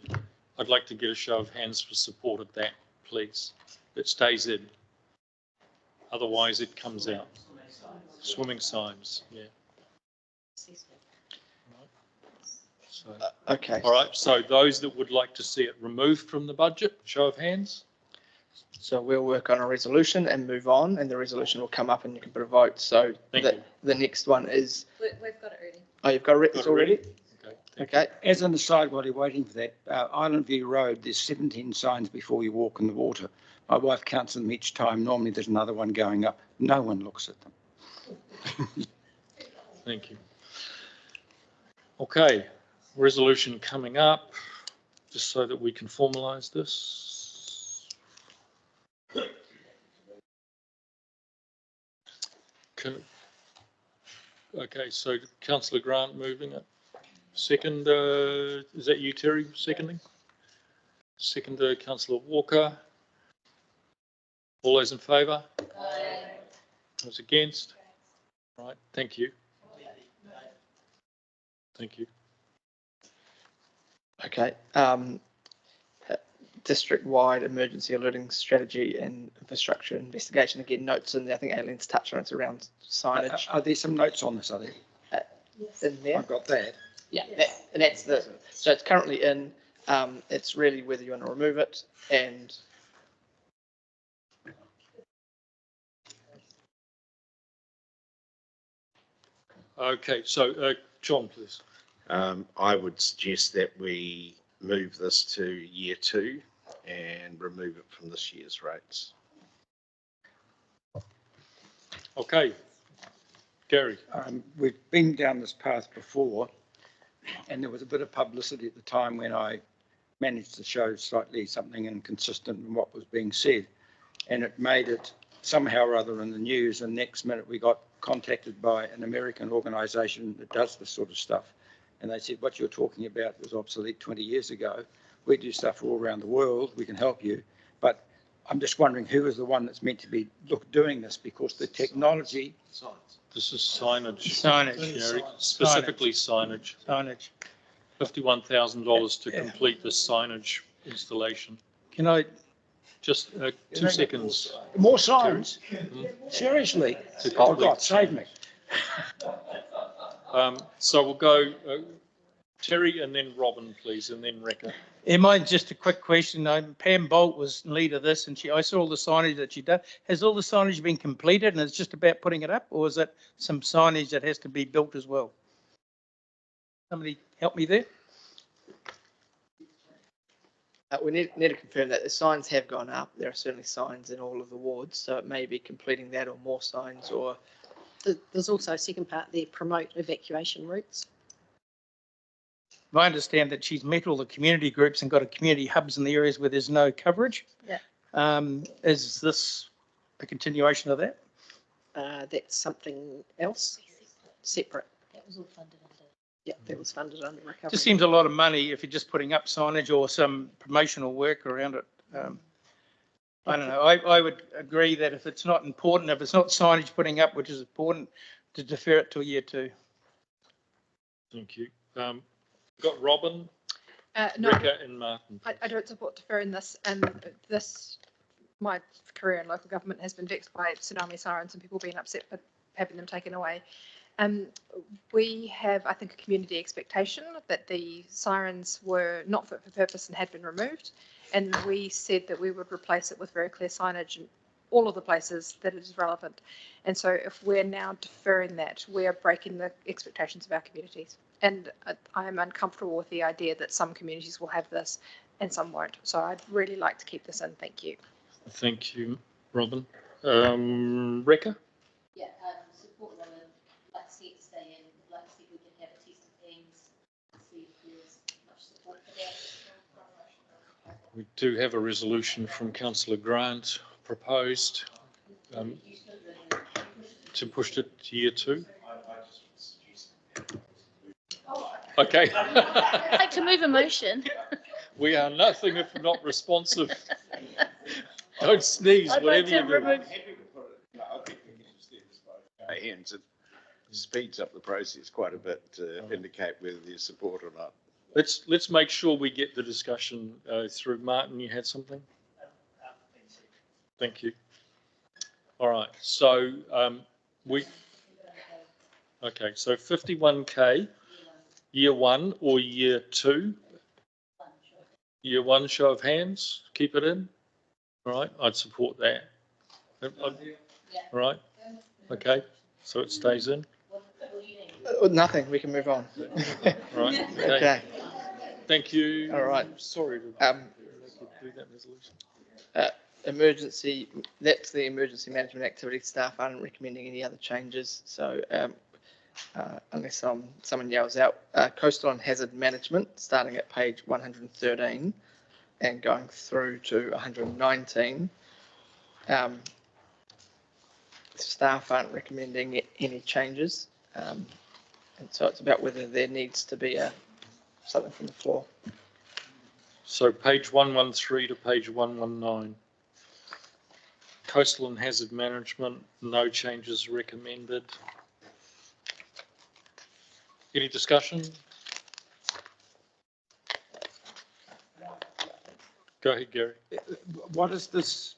I'd like to get a show of hands for support of that, please. It stays in. Otherwise it comes out. Swimming signs, yeah. So, Okay. all right, so those that would like to see it removed from the budget, show of hands. So we'll work on a resolution and move on, and the resolution will come up and you can put a vote. So the next one is. We've got it already. Oh, you've got it already? Okay. As an aside, while you're waiting for that, Island View Road, there's 17 signs before you walk in the water. My wife counts them each time. Normally there's another one going up. No one looks at them. Thank you. Okay, resolution coming up, just so that we can formalise this. Okay, so Councillor Grant moving it. Second, is that you, Terry, seconding? Second, Councillor Walker. All those in favour? Aye. Those against? Right, thank you. Thank you. Okay. District-wide emergency alerting strategy and infrastructure investigation. Again, notes in there. I think Aileen's touched on it. It's around signage. Are there some notes on this, are there? In there. I've got that. Yeah, that's the, so it's currently in, it's really whether you want to remove it and. Okay, so John, please. I would suggest that we move this to year 2 and remove it from this year's rates. Okay, Gary. We've been down this path before, and there was a bit of publicity at the time when I managed to show slightly something inconsistent in what was being said, and it made it somehow or other in the news, and next minute we got contacted by an American organisation that does this sort of stuff, and they said, what you're talking about was obsolete 20 years ago. We do stuff all around the world, we can help you, but I'm just wondering who is the one that's meant to be doing this, because the technology. This is signage. Signage. Gary, specifically signage. Signage. $51,000 to complete the signage installation. Can I? Just 2 seconds. More signs? Seriously? Oh God, save me. So we'll go Terry and then Robin, please, and then Rekha. Mine just a quick question. Pam Bolt was lead of this, and I saw all the signage that she did. Has all the signage been completed, and it's just about putting it up, or is it some signage that has to be built as well? Somebody help me there. We need to confirm that the signs have gone up. There are certainly signs in all of the wards, so it may be completing that or more signs, or. There's also a second part there, promote evacuation routes. I understand that she's met all the community groups and got a community hubs in the areas where there's no coverage. Yeah. Is this a continuation of that? That's something else, separate. That was all funded under. Yeah, that was funded under recovery. Just seems a lot of money if you're just putting up signage or some promotional work around it. I don't know. I would agree that if it's not important, if it's not signage putting up, which is important, to defer it to year 2. Thank you. Got Robin, No, Rekha and Martin. I don't support deferring this, and my career in local government has been vexed by tsunami sirens and people being upset with having them taken away. We have, I think, a community expectation that the sirens were not fit for purpose and had been removed, and we said that we would replace it with very clear signage in all of the places that it is relevant. And so if we're now deferring that, we are breaking the expectations of our communities. And I am uncomfortable with the idea that some communities will have this and some won't. So I'd really like to keep this in. Thank you. Thank you, Robin. Rekha? Yeah, support Robin. Like to see it stay in. Like to see if we can have a test of hands. See if there's much support for that. We do have a resolution from Councillor Grant proposed to push it to year 2. Okay. I'd like to move a motion. We are nothing if not responsive. Don't sneeze, whatever you do. Hands, it speeds up the process quite a bit to indicate whether there's support or not. Let's make sure we get the discussion through. Martin, you had something? Thank you. All right, so okay, so 51K, year one or year two? Year one, show of hands, keep it in. All right, I'd support that. All right, okay, so it stays in. Nothing, we can move on. Right, okay. Okay, Thank you. all right. Sorry to do that resolution. Emergency, that's the emergency management activity. Staff aren't recommending any other changes, so unless someone yells out. Coastal and hazard management, starting at page 113 and going through to 119. Staff aren't recommending any changes, and so it's about whether there needs to be something from the floor. So page 113 to page 119. Coastal and hazard management, no changes recommended. Any discussion? Go ahead, Gary. What is this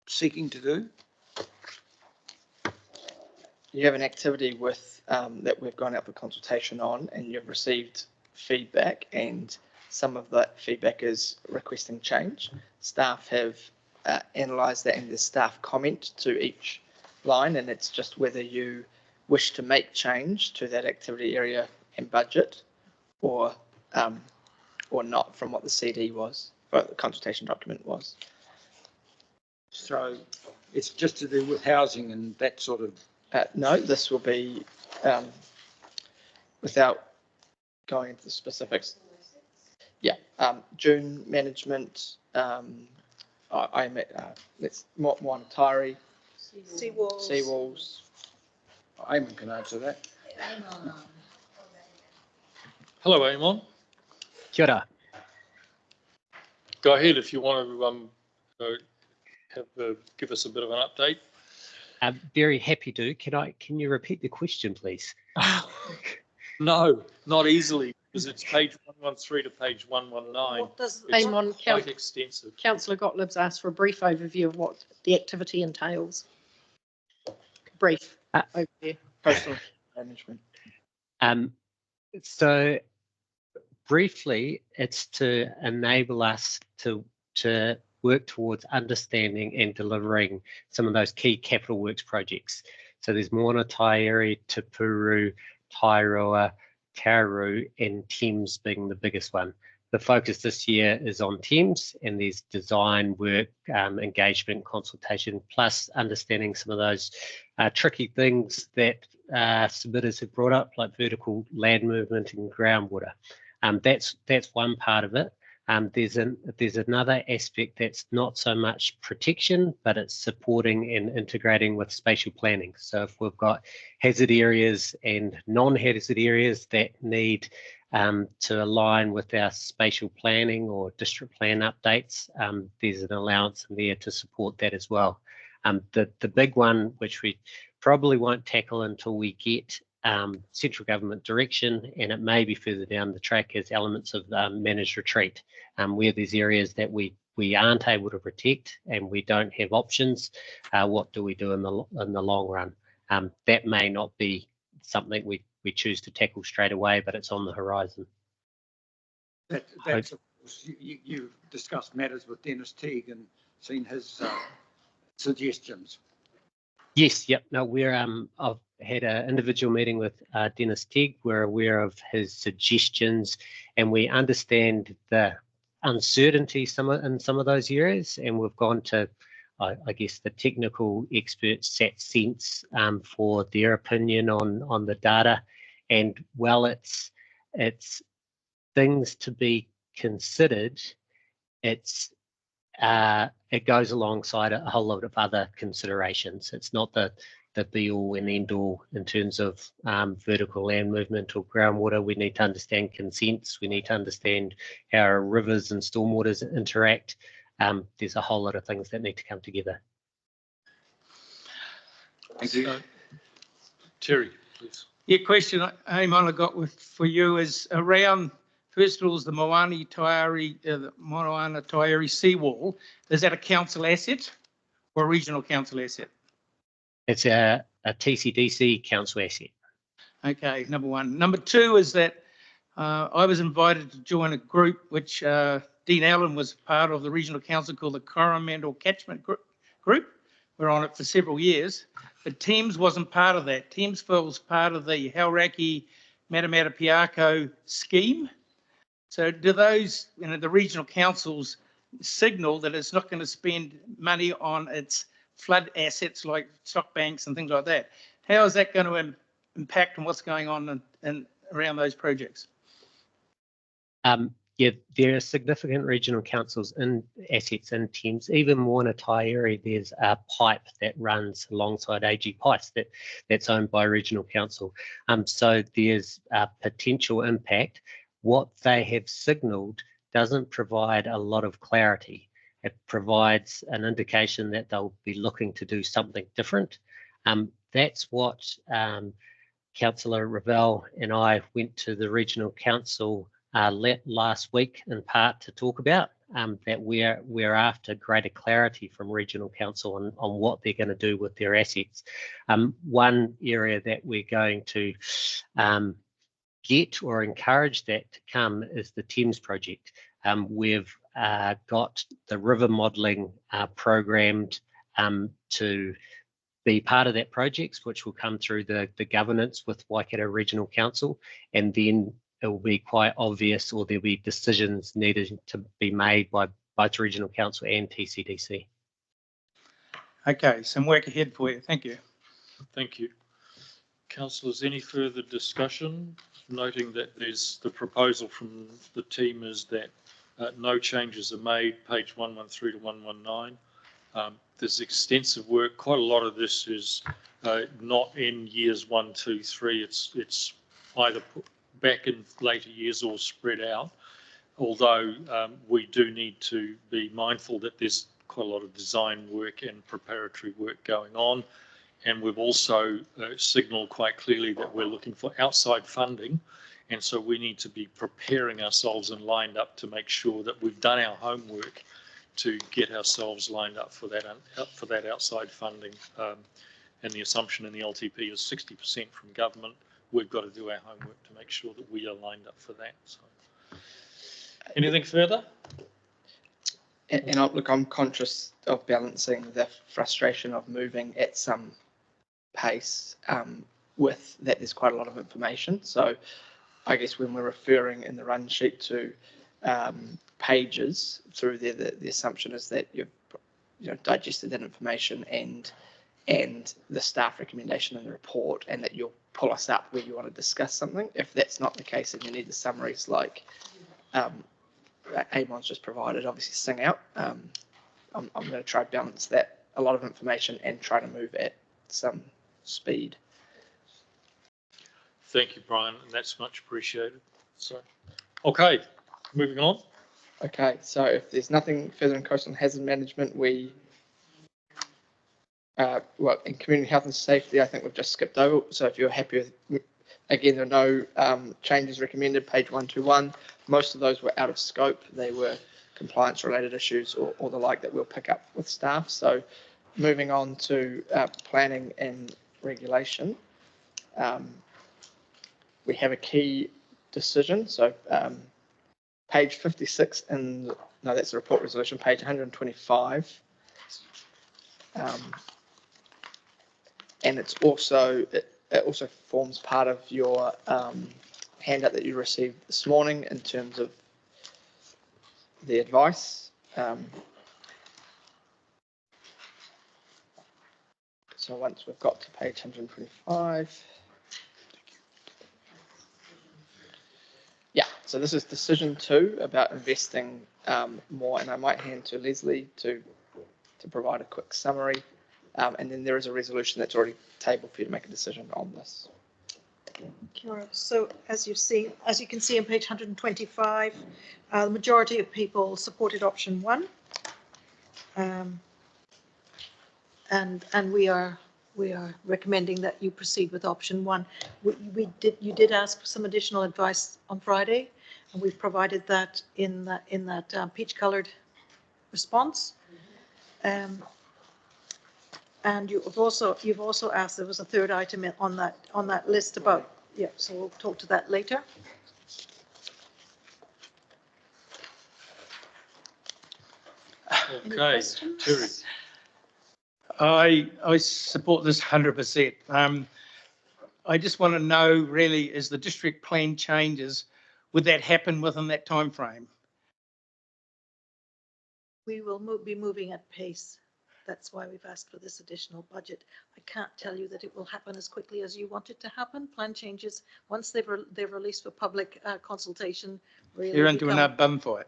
seeking to do? You have an activity with that we've gone out for consultation on, and you've received feedback, and some of that feedback is requesting change. Staff have analysed that in the staff comment to each line, and it's just whether you wish to make change to that activity area and budget, or not from what the CD was, what the consultation document was. So it's just to do with housing and that sort of. No, this will be without going into the specifics. Yeah, June management. I'm at let's Moanatari. Seawalls. Eamon can answer that. Hello, Eamon. Kia ora. Go ahead if you want to give us a bit of an update. I'm very happy to. Can you repeat the question, please? No, not easily, because it's page 113 to page 119. What does It's quite extensive. Councillor Gottlieb's asked for a brief overview of what the activity entails. Brief overview. Coastal management. So briefly, it's to enable us to work towards understanding and delivering some of those key capital works projects. So there's Moana, Taieri, Te Puru, Tairoa, Kauru, and Thames being the biggest one. The focus this year is on Thames, and there's design work, engagement, consultation, plus understanding some of those tricky things that submitters have brought up, like vertical land movement and groundwater. That's one part of it. There's another aspect that's not so much protection, but it's supporting and integrating with spatial planning. So if we've got hazard areas and non-hazard areas that need to align with our spatial planning or district plan updates, there's an allowance in there to support that as well. The big one, which we probably won't tackle until we get central government direction, and it may be further down the track, as elements of managed retreat, where there's areas that we aren't able to protect and we don't have options. What do we do in the long run? That may not be something we choose to tackle straight away, but it's on the horizon. That's you've discussed matters with Dennis Teague and seen his suggestions. Yes, yep. No, I've had an individual meeting with Dennis Teague. We're aware of his suggestions, and we understand the uncertainty in some of those areas. And we've gone to, I guess, the technical experts, SatSense, for their opinion on the data. And while it's things to be considered, it goes alongside a whole lot of other considerations. It's not the be all and end all in terms of vertical land movement or groundwater. We need to understand consents. We need to understand how our rivers and stormwaters interact. There's a whole lot of things that need to come together. Thank you. Terry, please. Your question, Eamon, I got for you is around, first of all, is the Moana Taieri seawall. Is that a council asset or a regional council asset? It's a TCDC council asset. Okay, number one. Number two is that I was invited to join a group which Dean Allen was part of, the regional council called the Coromandel Catchment Group. We're on it for several years, but Thames wasn't part of that. Thamesville was part of the Hauraki Matamata Piako scheme. So do those, the regional councils signal that it's not going to spend money on its flood assets like stock banks and things like that? How is that going to impact on what's going on in around those projects? Yeah, there are significant regional councils and assets in Thames. Even more in a Taieri, there's a pipe that runs alongside AG Pice that's owned by a regional council. So there's a potential impact. What they have signalled doesn't provide a lot of clarity. It provides an indication that they'll be looking to do something different. That's what Councillor Ravel and I went to the regional council last week in part to talk about, that we're after greater clarity from regional council on what they're going to do with their assets. One area that we're going to get or encourage that to come is the Thames project. We've got the river modelling programmed to be part of that project, which will come through the governance with Waikato Regional Council, and then it will be quite obvious, or there'll be decisions needed to be made by both Regional Council and TCDC. Okay, some work ahead for you. Thank you. Thank you. Councillors, any further discussion? Noting that there's the proposal from the team is that no changes are made, page 113 to 119. There's extensive work. Quite a lot of this is not in years 1, 2, 3. It's either put back in later years or spread out. Although we do need to be mindful that there's quite a lot of design work and preparatory work going on. And we've also signalled quite clearly that we're looking for outside funding. And so we need to be preparing ourselves and lined up to make sure that we've done our homework to get ourselves lined up for that outside funding. And the assumption in the LTP is 60% from government. We've got to do our homework to make sure that we are lined up for that. So, anything further? And look, I'm conscious of balancing the frustration of moving at some pace with that there's quite a lot of information. So I guess when we're referring in the run sheet to pages through there, the assumption is that you've digested that information and the staff recommendation in the report, and that you'll pull us up where you want to discuss something. If that's not the case, then you need the summaries like Amon's just provided, obviously sing out. I'm going to try to balance that, a lot of information, and try to move at some speed. Thank you, Brian, and that's much appreciated. So, okay, moving on. Okay, so if there's nothing further in coastal hazard management, we well, in community health and safety, I think we've just skipped over. So if you're happy with, again, there are no changes recommended, page 121. Most of those were out of scope. They were compliance related issues or the like that we'll pick up with staff. So moving on to planning and regulation. We have a key decision. So page 56, and no, that's the report resolution, page 125. And it's also, it also forms part of your handout that you received this morning in terms of the advice. So once we've got to page 125. Yeah, so this is decision 2 about investing more, and I might hand to Leslie to provide a quick summary. And then there is a resolution that's already tabled for you to make a decision on this. Kia ora. So as you can see on page 125, the majority of people supported option 1, and we are recommending that you proceed with option 1. You did ask for some additional advice on Friday, and we've provided that in that peach-coloured response. And you've also asked, there was a third item on that list about, yeah, so we'll talk to that later. Any Okay, questions? Terry. I support this 100%. I just want to know really, as the district plan changes, would that happen within that time frame? We will be moving at pace. That's why we've asked for this additional budget. I can't tell you that it will happen as quickly as you want it to happen. Plan changes, once they're released for public consultation. Really You're into enough bum fight.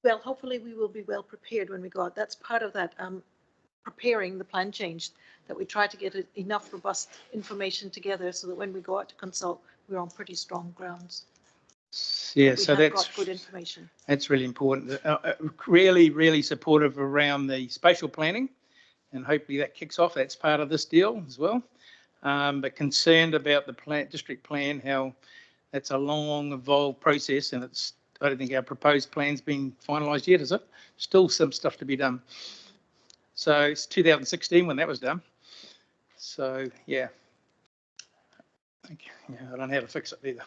Well, hopefully we will be well prepared when we go out. That's part of that preparing the plan change, that we try to get enough robust information together so that when we go out to consult, we're on pretty strong grounds. Yeah, so that's got good information. That's really important. Really supportive around the spatial planning, and hopefully that kicks off. That's part of this deal as well. But concerned about the district plan, how that's a long, involved process, and I don't think our proposed plan's been finalised yet, is it? Still some stuff to be done. So it's 2016 when that was done. So yeah, I don't know how to fix it either.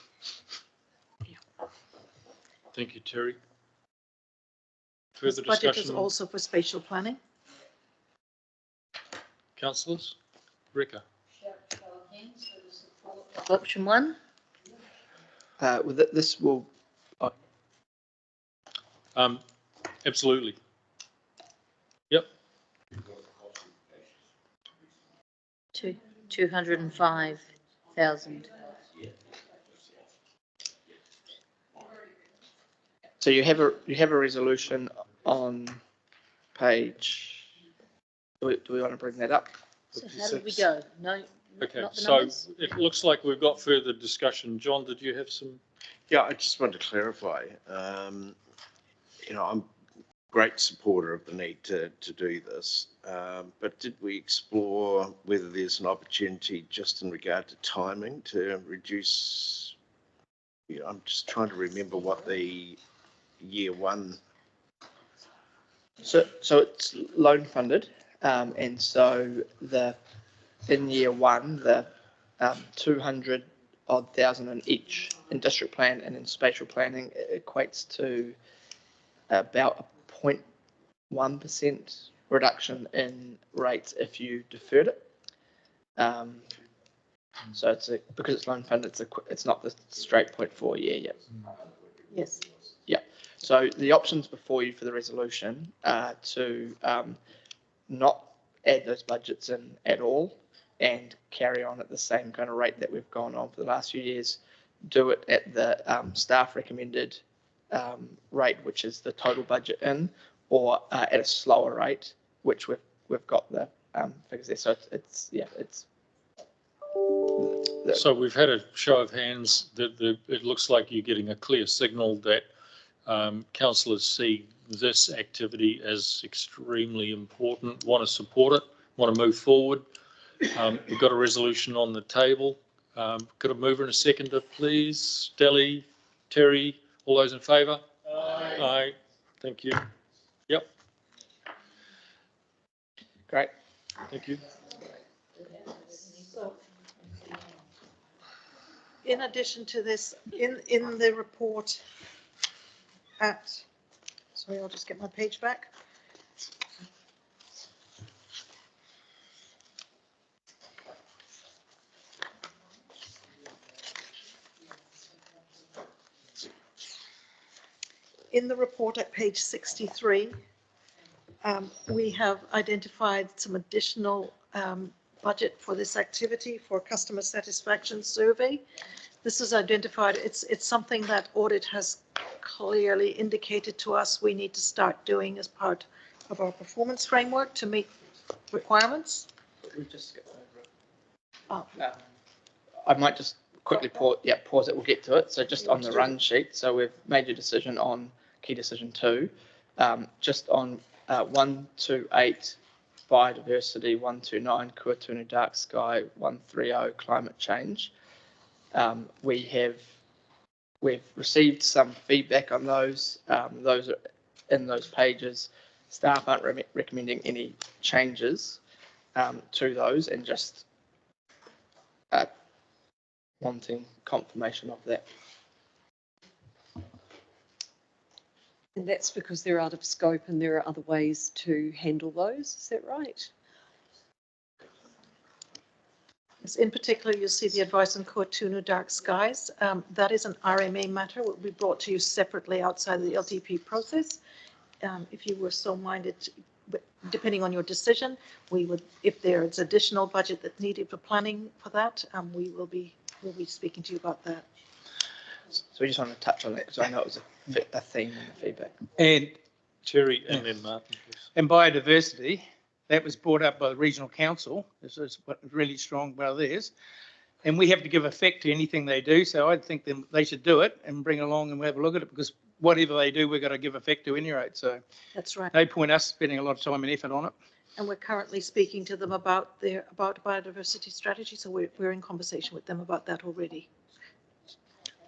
Thank you, Terry. This Further budget is discussion, also for spatial planning. councillors? Rika? Option 1? This will, Absolutely. Yep. 205,000. so you have a resolution on page, do we want to bring that up? So how did we go? No, Okay, not the so numbers? it looks like we've got further discussion. John, did you have some? Yeah, I just want to clarify. I'm a great supporter of the need to do this, but did we explore whether there's an opportunity just in regard to timing to reduce? I'm just trying to remember what the year one. So it's loan funded, and so in year one, the 200,000 in each in district plan and in spatial planning equates to about a 0.1% reduction in rates if you deferred it. So because it's loan funded, it's not the straight 0.4 year yet. Yes. Yeah. So the options before you for the resolution are to not add those budgets in at all and carry on at the same kind of rate that we've gone on for the last few years. Do it at the staff recommended rate, which is the total budget in, or at a slower rate, which we've got the figures there. So it's. So we've had a show of hands that it looks like you're getting a clear signal that councillors see this activity as extremely important, want to support it, want to move forward. We've got a resolution on the table. Could a mover and a seconder, please? Delly, Terry, all those in favour? Aye. Aye. Thank you. Yep. Great. Thank you. So, in addition to this, in the report sorry, I'll just get my page back. In the report at page 63, we have identified some additional budget for this activity for customer satisfaction survey. This is identified, it's something that audit has clearly indicated to us we need to start doing as part of our performance framework to meet requirements. We've just skipped over it. I might just quickly pause it, we'll get to it. So just on the run sheet, so we've made a decision on key decision 2, just on 128 biodiversity, 129 Kuatunu dark sky, 130 climate change. We've received some feedback on those. Those are in those pages. staff aren't recommending any changes to those, and just wanting confirmation of that. And that's because they're out of scope and there are other ways to handle those, is that right? Yes, in particular, you'll see the advice on Kortunu Dark Skies. That is an RMA matter, will be brought to you separately outside of the LTP process. If you were so minded, depending on your decision, we would, if there is additional budget that's needed for planning for that, we'll be speaking to you about that. So we just want to touch on that because I know it was a theme in the feedback. And Terry and then Martin, please. And biodiversity, that was brought up by the regional council. This is what really strong about theirs. And we have to give effect to anything they do. So I think they should do it and bring it along and we'll have a look at it, because whatever they do, we've got to give effect to anyway. So That's right. no point us spending a lot of time and effort on it. And we're currently speaking to them about biodiversity strategy. So we're in conversation with them about that already.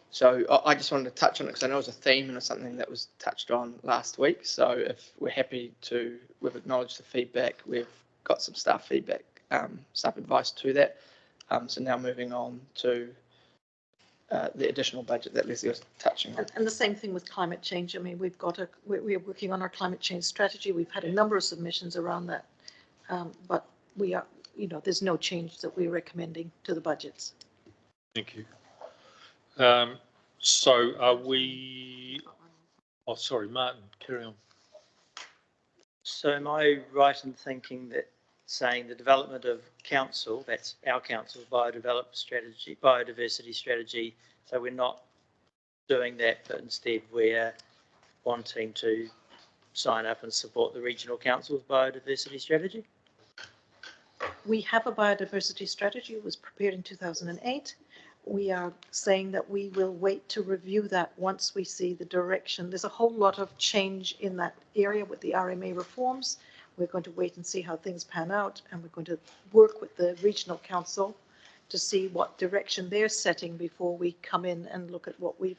So I just wanted to touch on it because I know it was a theme and it's something that was touched on last week. So if we're happy to, we've acknowledged the feedback, we've got some staff feedback, staff advice to that. So now moving on to the additional budget that Leslie was touching on. And the same thing with climate change. I mean, we're working on our climate change strategy. We've had a number of submissions around that, but we are, there's no change that we're recommending to the budgets. Thank you. So are we, oh, sorry, Martin, carry on. So am I right in thinking that saying the development of council, that's our council, biodiversity strategy, so we're not doing that, but instead we're wanting to sign up and support the regional council's biodiversity strategy? We have a biodiversity strategy. It was prepared in 2008. We are saying that we will wait to review that once we see the direction. There's a whole lot of change in that area with the RMA reforms. We're going to wait and see how things pan out, and we're going to work with the regional council to see what direction they're setting before we come in and look at what we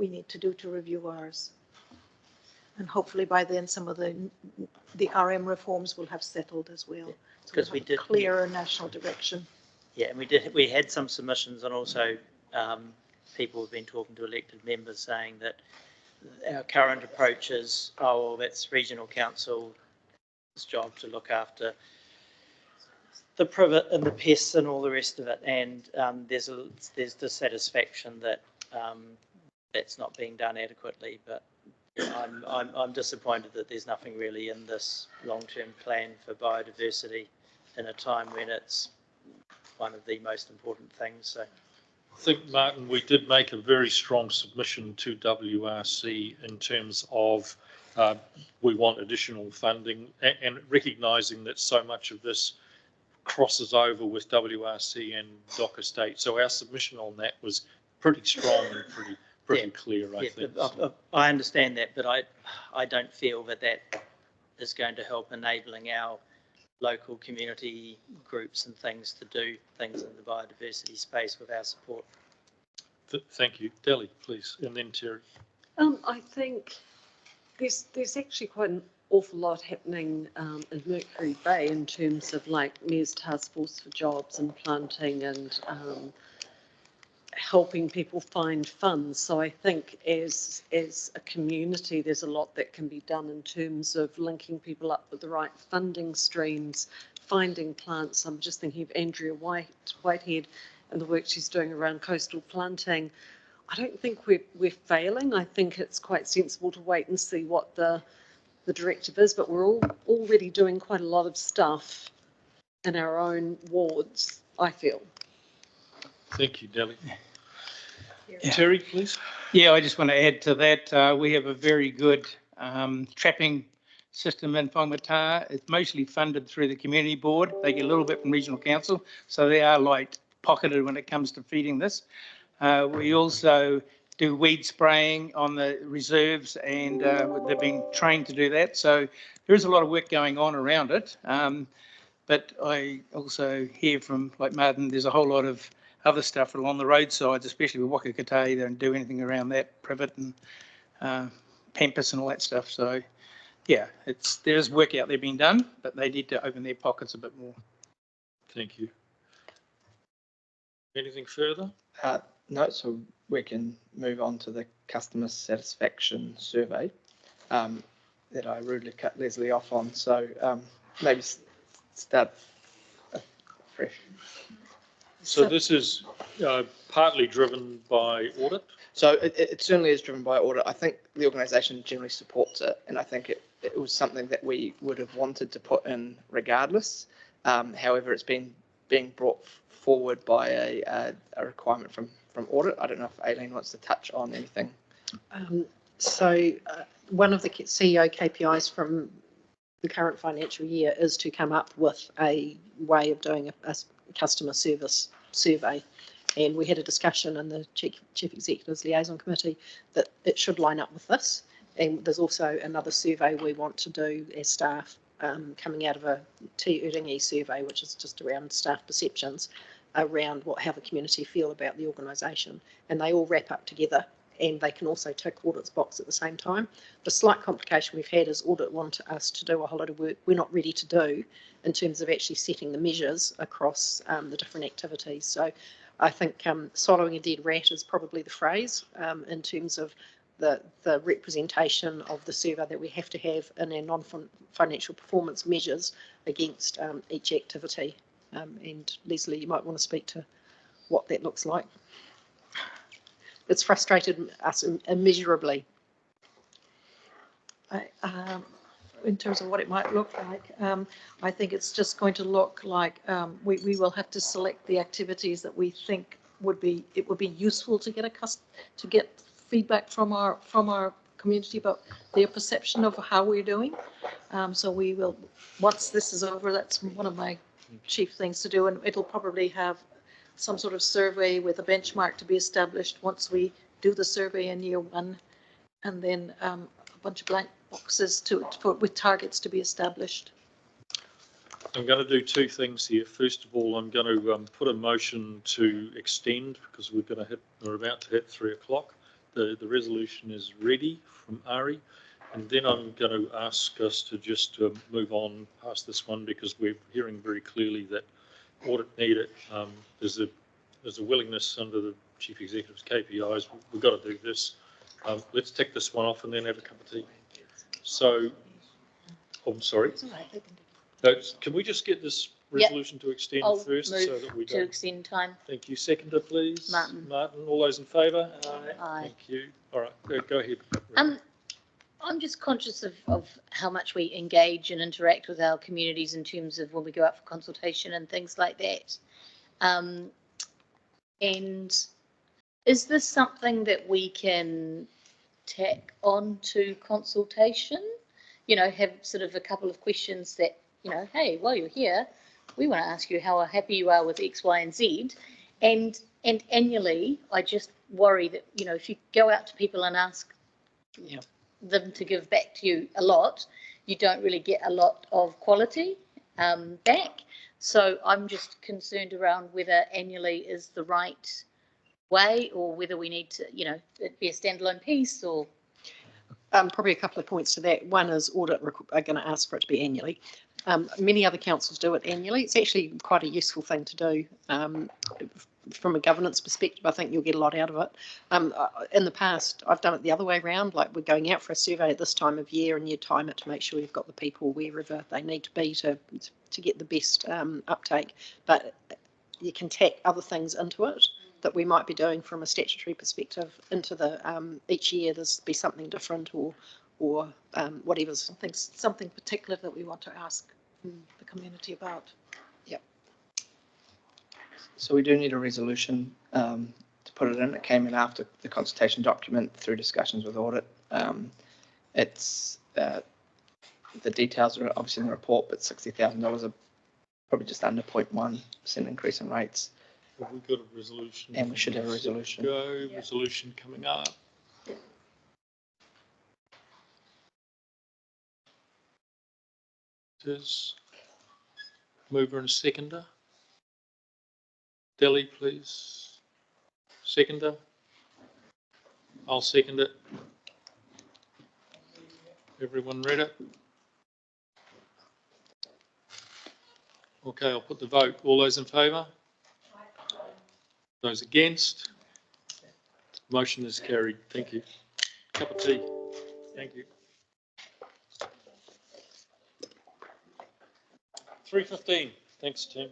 need to do to review ours. And hopefully by then some of the RM reforms will have settled as well. Because we did clearer national direction. Yeah, and we had some submissions, and also people have been talking to elected members saying that our current approach is, oh, well, that's regional council's job to look after the privet and the pests and all the rest of it, and there's dissatisfaction that that's not being done adequately. But I'm disappointed that there's nothing really in this long-term plan for biodiversity in a time when it's one of the most important things. So I think, Martin, we did make a very strong submission to WRC in terms of we want additional funding, and recognising that so much of this crosses over with WRC and Dock Estate. So our submission on that was pretty strong and pretty clear, I think. I understand that, but I don't feel that is going to help enabling our local community groups and things to do things in the biodiversity space with our support. Thank you. Delhi, please, and then Terry. I think there's actually quite an awful lot happening in Mercury Bay in terms of like Mayor's Task Force for Jobs and planting and helping people find funds. So I think as a community, there's a lot that can be done in terms of linking people up with the right funding streams, finding plants. I'm just thinking of Andrea Whitehead and the work she's doing around coastal planting. I don't think we're failing. I think it's quite sensible to wait and see what the directive is, but we're already doing quite a lot of stuff in our own wards, I feel. Thank you, Delhi. Terry, please. Yeah, I just want to add to that. We have a very good trapping system in Whangamata. It's mostly funded through the community board. They get a little bit from regional council, so they are like pocketed when it comes to feeding this. We also do weed spraying on the reserves, and they've been trained to do that. So there is a lot of work going on around it. But I also hear from, like Martin, there's a whole lot of other stuff along the roadsides, especially with Wakakate. They don't do anything around that, privet and pampas and all that stuff. So yeah, there's work out there being done, but they need to open their pockets a bit more. Thank you. Anything further? No, so we can move on to the customer satisfaction survey that I rudely cut Leslie off on. So maybe start fresh. So this is partly driven by audit? So it certainly is driven by audit. I think the organisation generally supports it, and I think it was something that we would have wanted to put in regardless. However, it's being brought forward by a requirement from audit. I don't know if Aileen wants to touch on anything. One of the CEO KPIs from the current financial year is to come up with a way of doing a customer service survey. And we had a discussion in the Chief Executive's Liaison Committee that it should line up with this. And there's also another survey we want to do as staff coming out of a Te Uringi survey, which is just around staff perceptions, around how the community feel about the organisation. And they all wrap up together, and they can also tick audit's box at the same time. The slight complication we've had is audit want us to do a whole lot of work we're not ready to do in terms of actually setting the measures across the different activities. So I think swallowing a dead rat is probably the phrase in terms of the representation of the survey that we have to have in our non-financial performance measures against each activity. And Leslie, you might want to speak to what that looks like. It's frustrated us immeasurably. In terms of what it might look like, I think it's just going to look like we will have to select the activities that we think would be useful to get feedback from our community about their perception of how we're doing. So we will, once this is over, that's one of my chief things to do, and it'll probably have some sort of survey with a benchmark to be established once we do the survey in year one, and then a bunch of blank boxes with targets to be established. I'm going to do two things here. First of all, I'm going to put a motion to extend, because we're about to hit 3 o'clock. The resolution is ready from Ari, and then I'm going to ask us to just move on past this one, because we're hearing very clearly that audit need it. There's a willingness under the Chief Executive's KPIs. We've got to do this. Let's tick this one off and then have a cup of tea. So, I'm sorry. Can we just get this resolution to extend first, so that we don't? To extend time. Thank you. Seconder, please. Martin. Martin. All those in favour? Aye. Thank you. All right, go ahead. I'm just conscious of how much we engage and interact with our communities in terms of when we go out for consultation and things like that. And is this something that we can tack on to consultation? You know, have sort of a couple of questions that, you know, hey, while you're here, we want to ask you how happy you are with X, Y, and Z. And annually, I just worry that, you know, if you go out to people and ask them to give back to you a lot, you don't really get a lot of quality back. So I'm just concerned around whether annually is the right way, or whether we need to, you know, it be a standalone piece, or. Probably a couple of points to that. One is audit are going to ask for it to be annually. Many other councils do it annually. It's actually quite a useful thing to do. From a governance perspective, I think you'll get a lot out of it. In the past, I've done it the other way around. Like, we're going out for a survey at this time of year, and you time it to make sure you've got the people wherever they need to be to get the best uptake. But you can tack other things into it that we might be doing from a statutory perspective into the each year. There's be something different, or whatever's something particular that we want to ask the community about. Yep. So we do need a resolution to put it in. It came in after the consultation document through discussions with audit. It's the details are obviously in the report, but $60,000 are probably just under 0.1% increase in rates. Have we got a resolution? And we should have a resolution. Resolution coming up. Does mover and seconder? Delhi, please. Seconder. I'll second it. Everyone read it? Okay, I'll put the vote. All those in favour? Those against? Motion is carried. Thank you. Cup of tea. Thank you. 3:15. Thanks, Tim.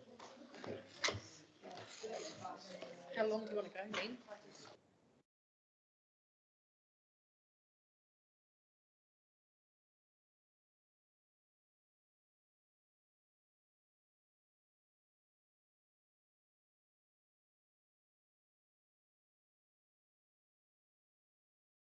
How long do you want to go then?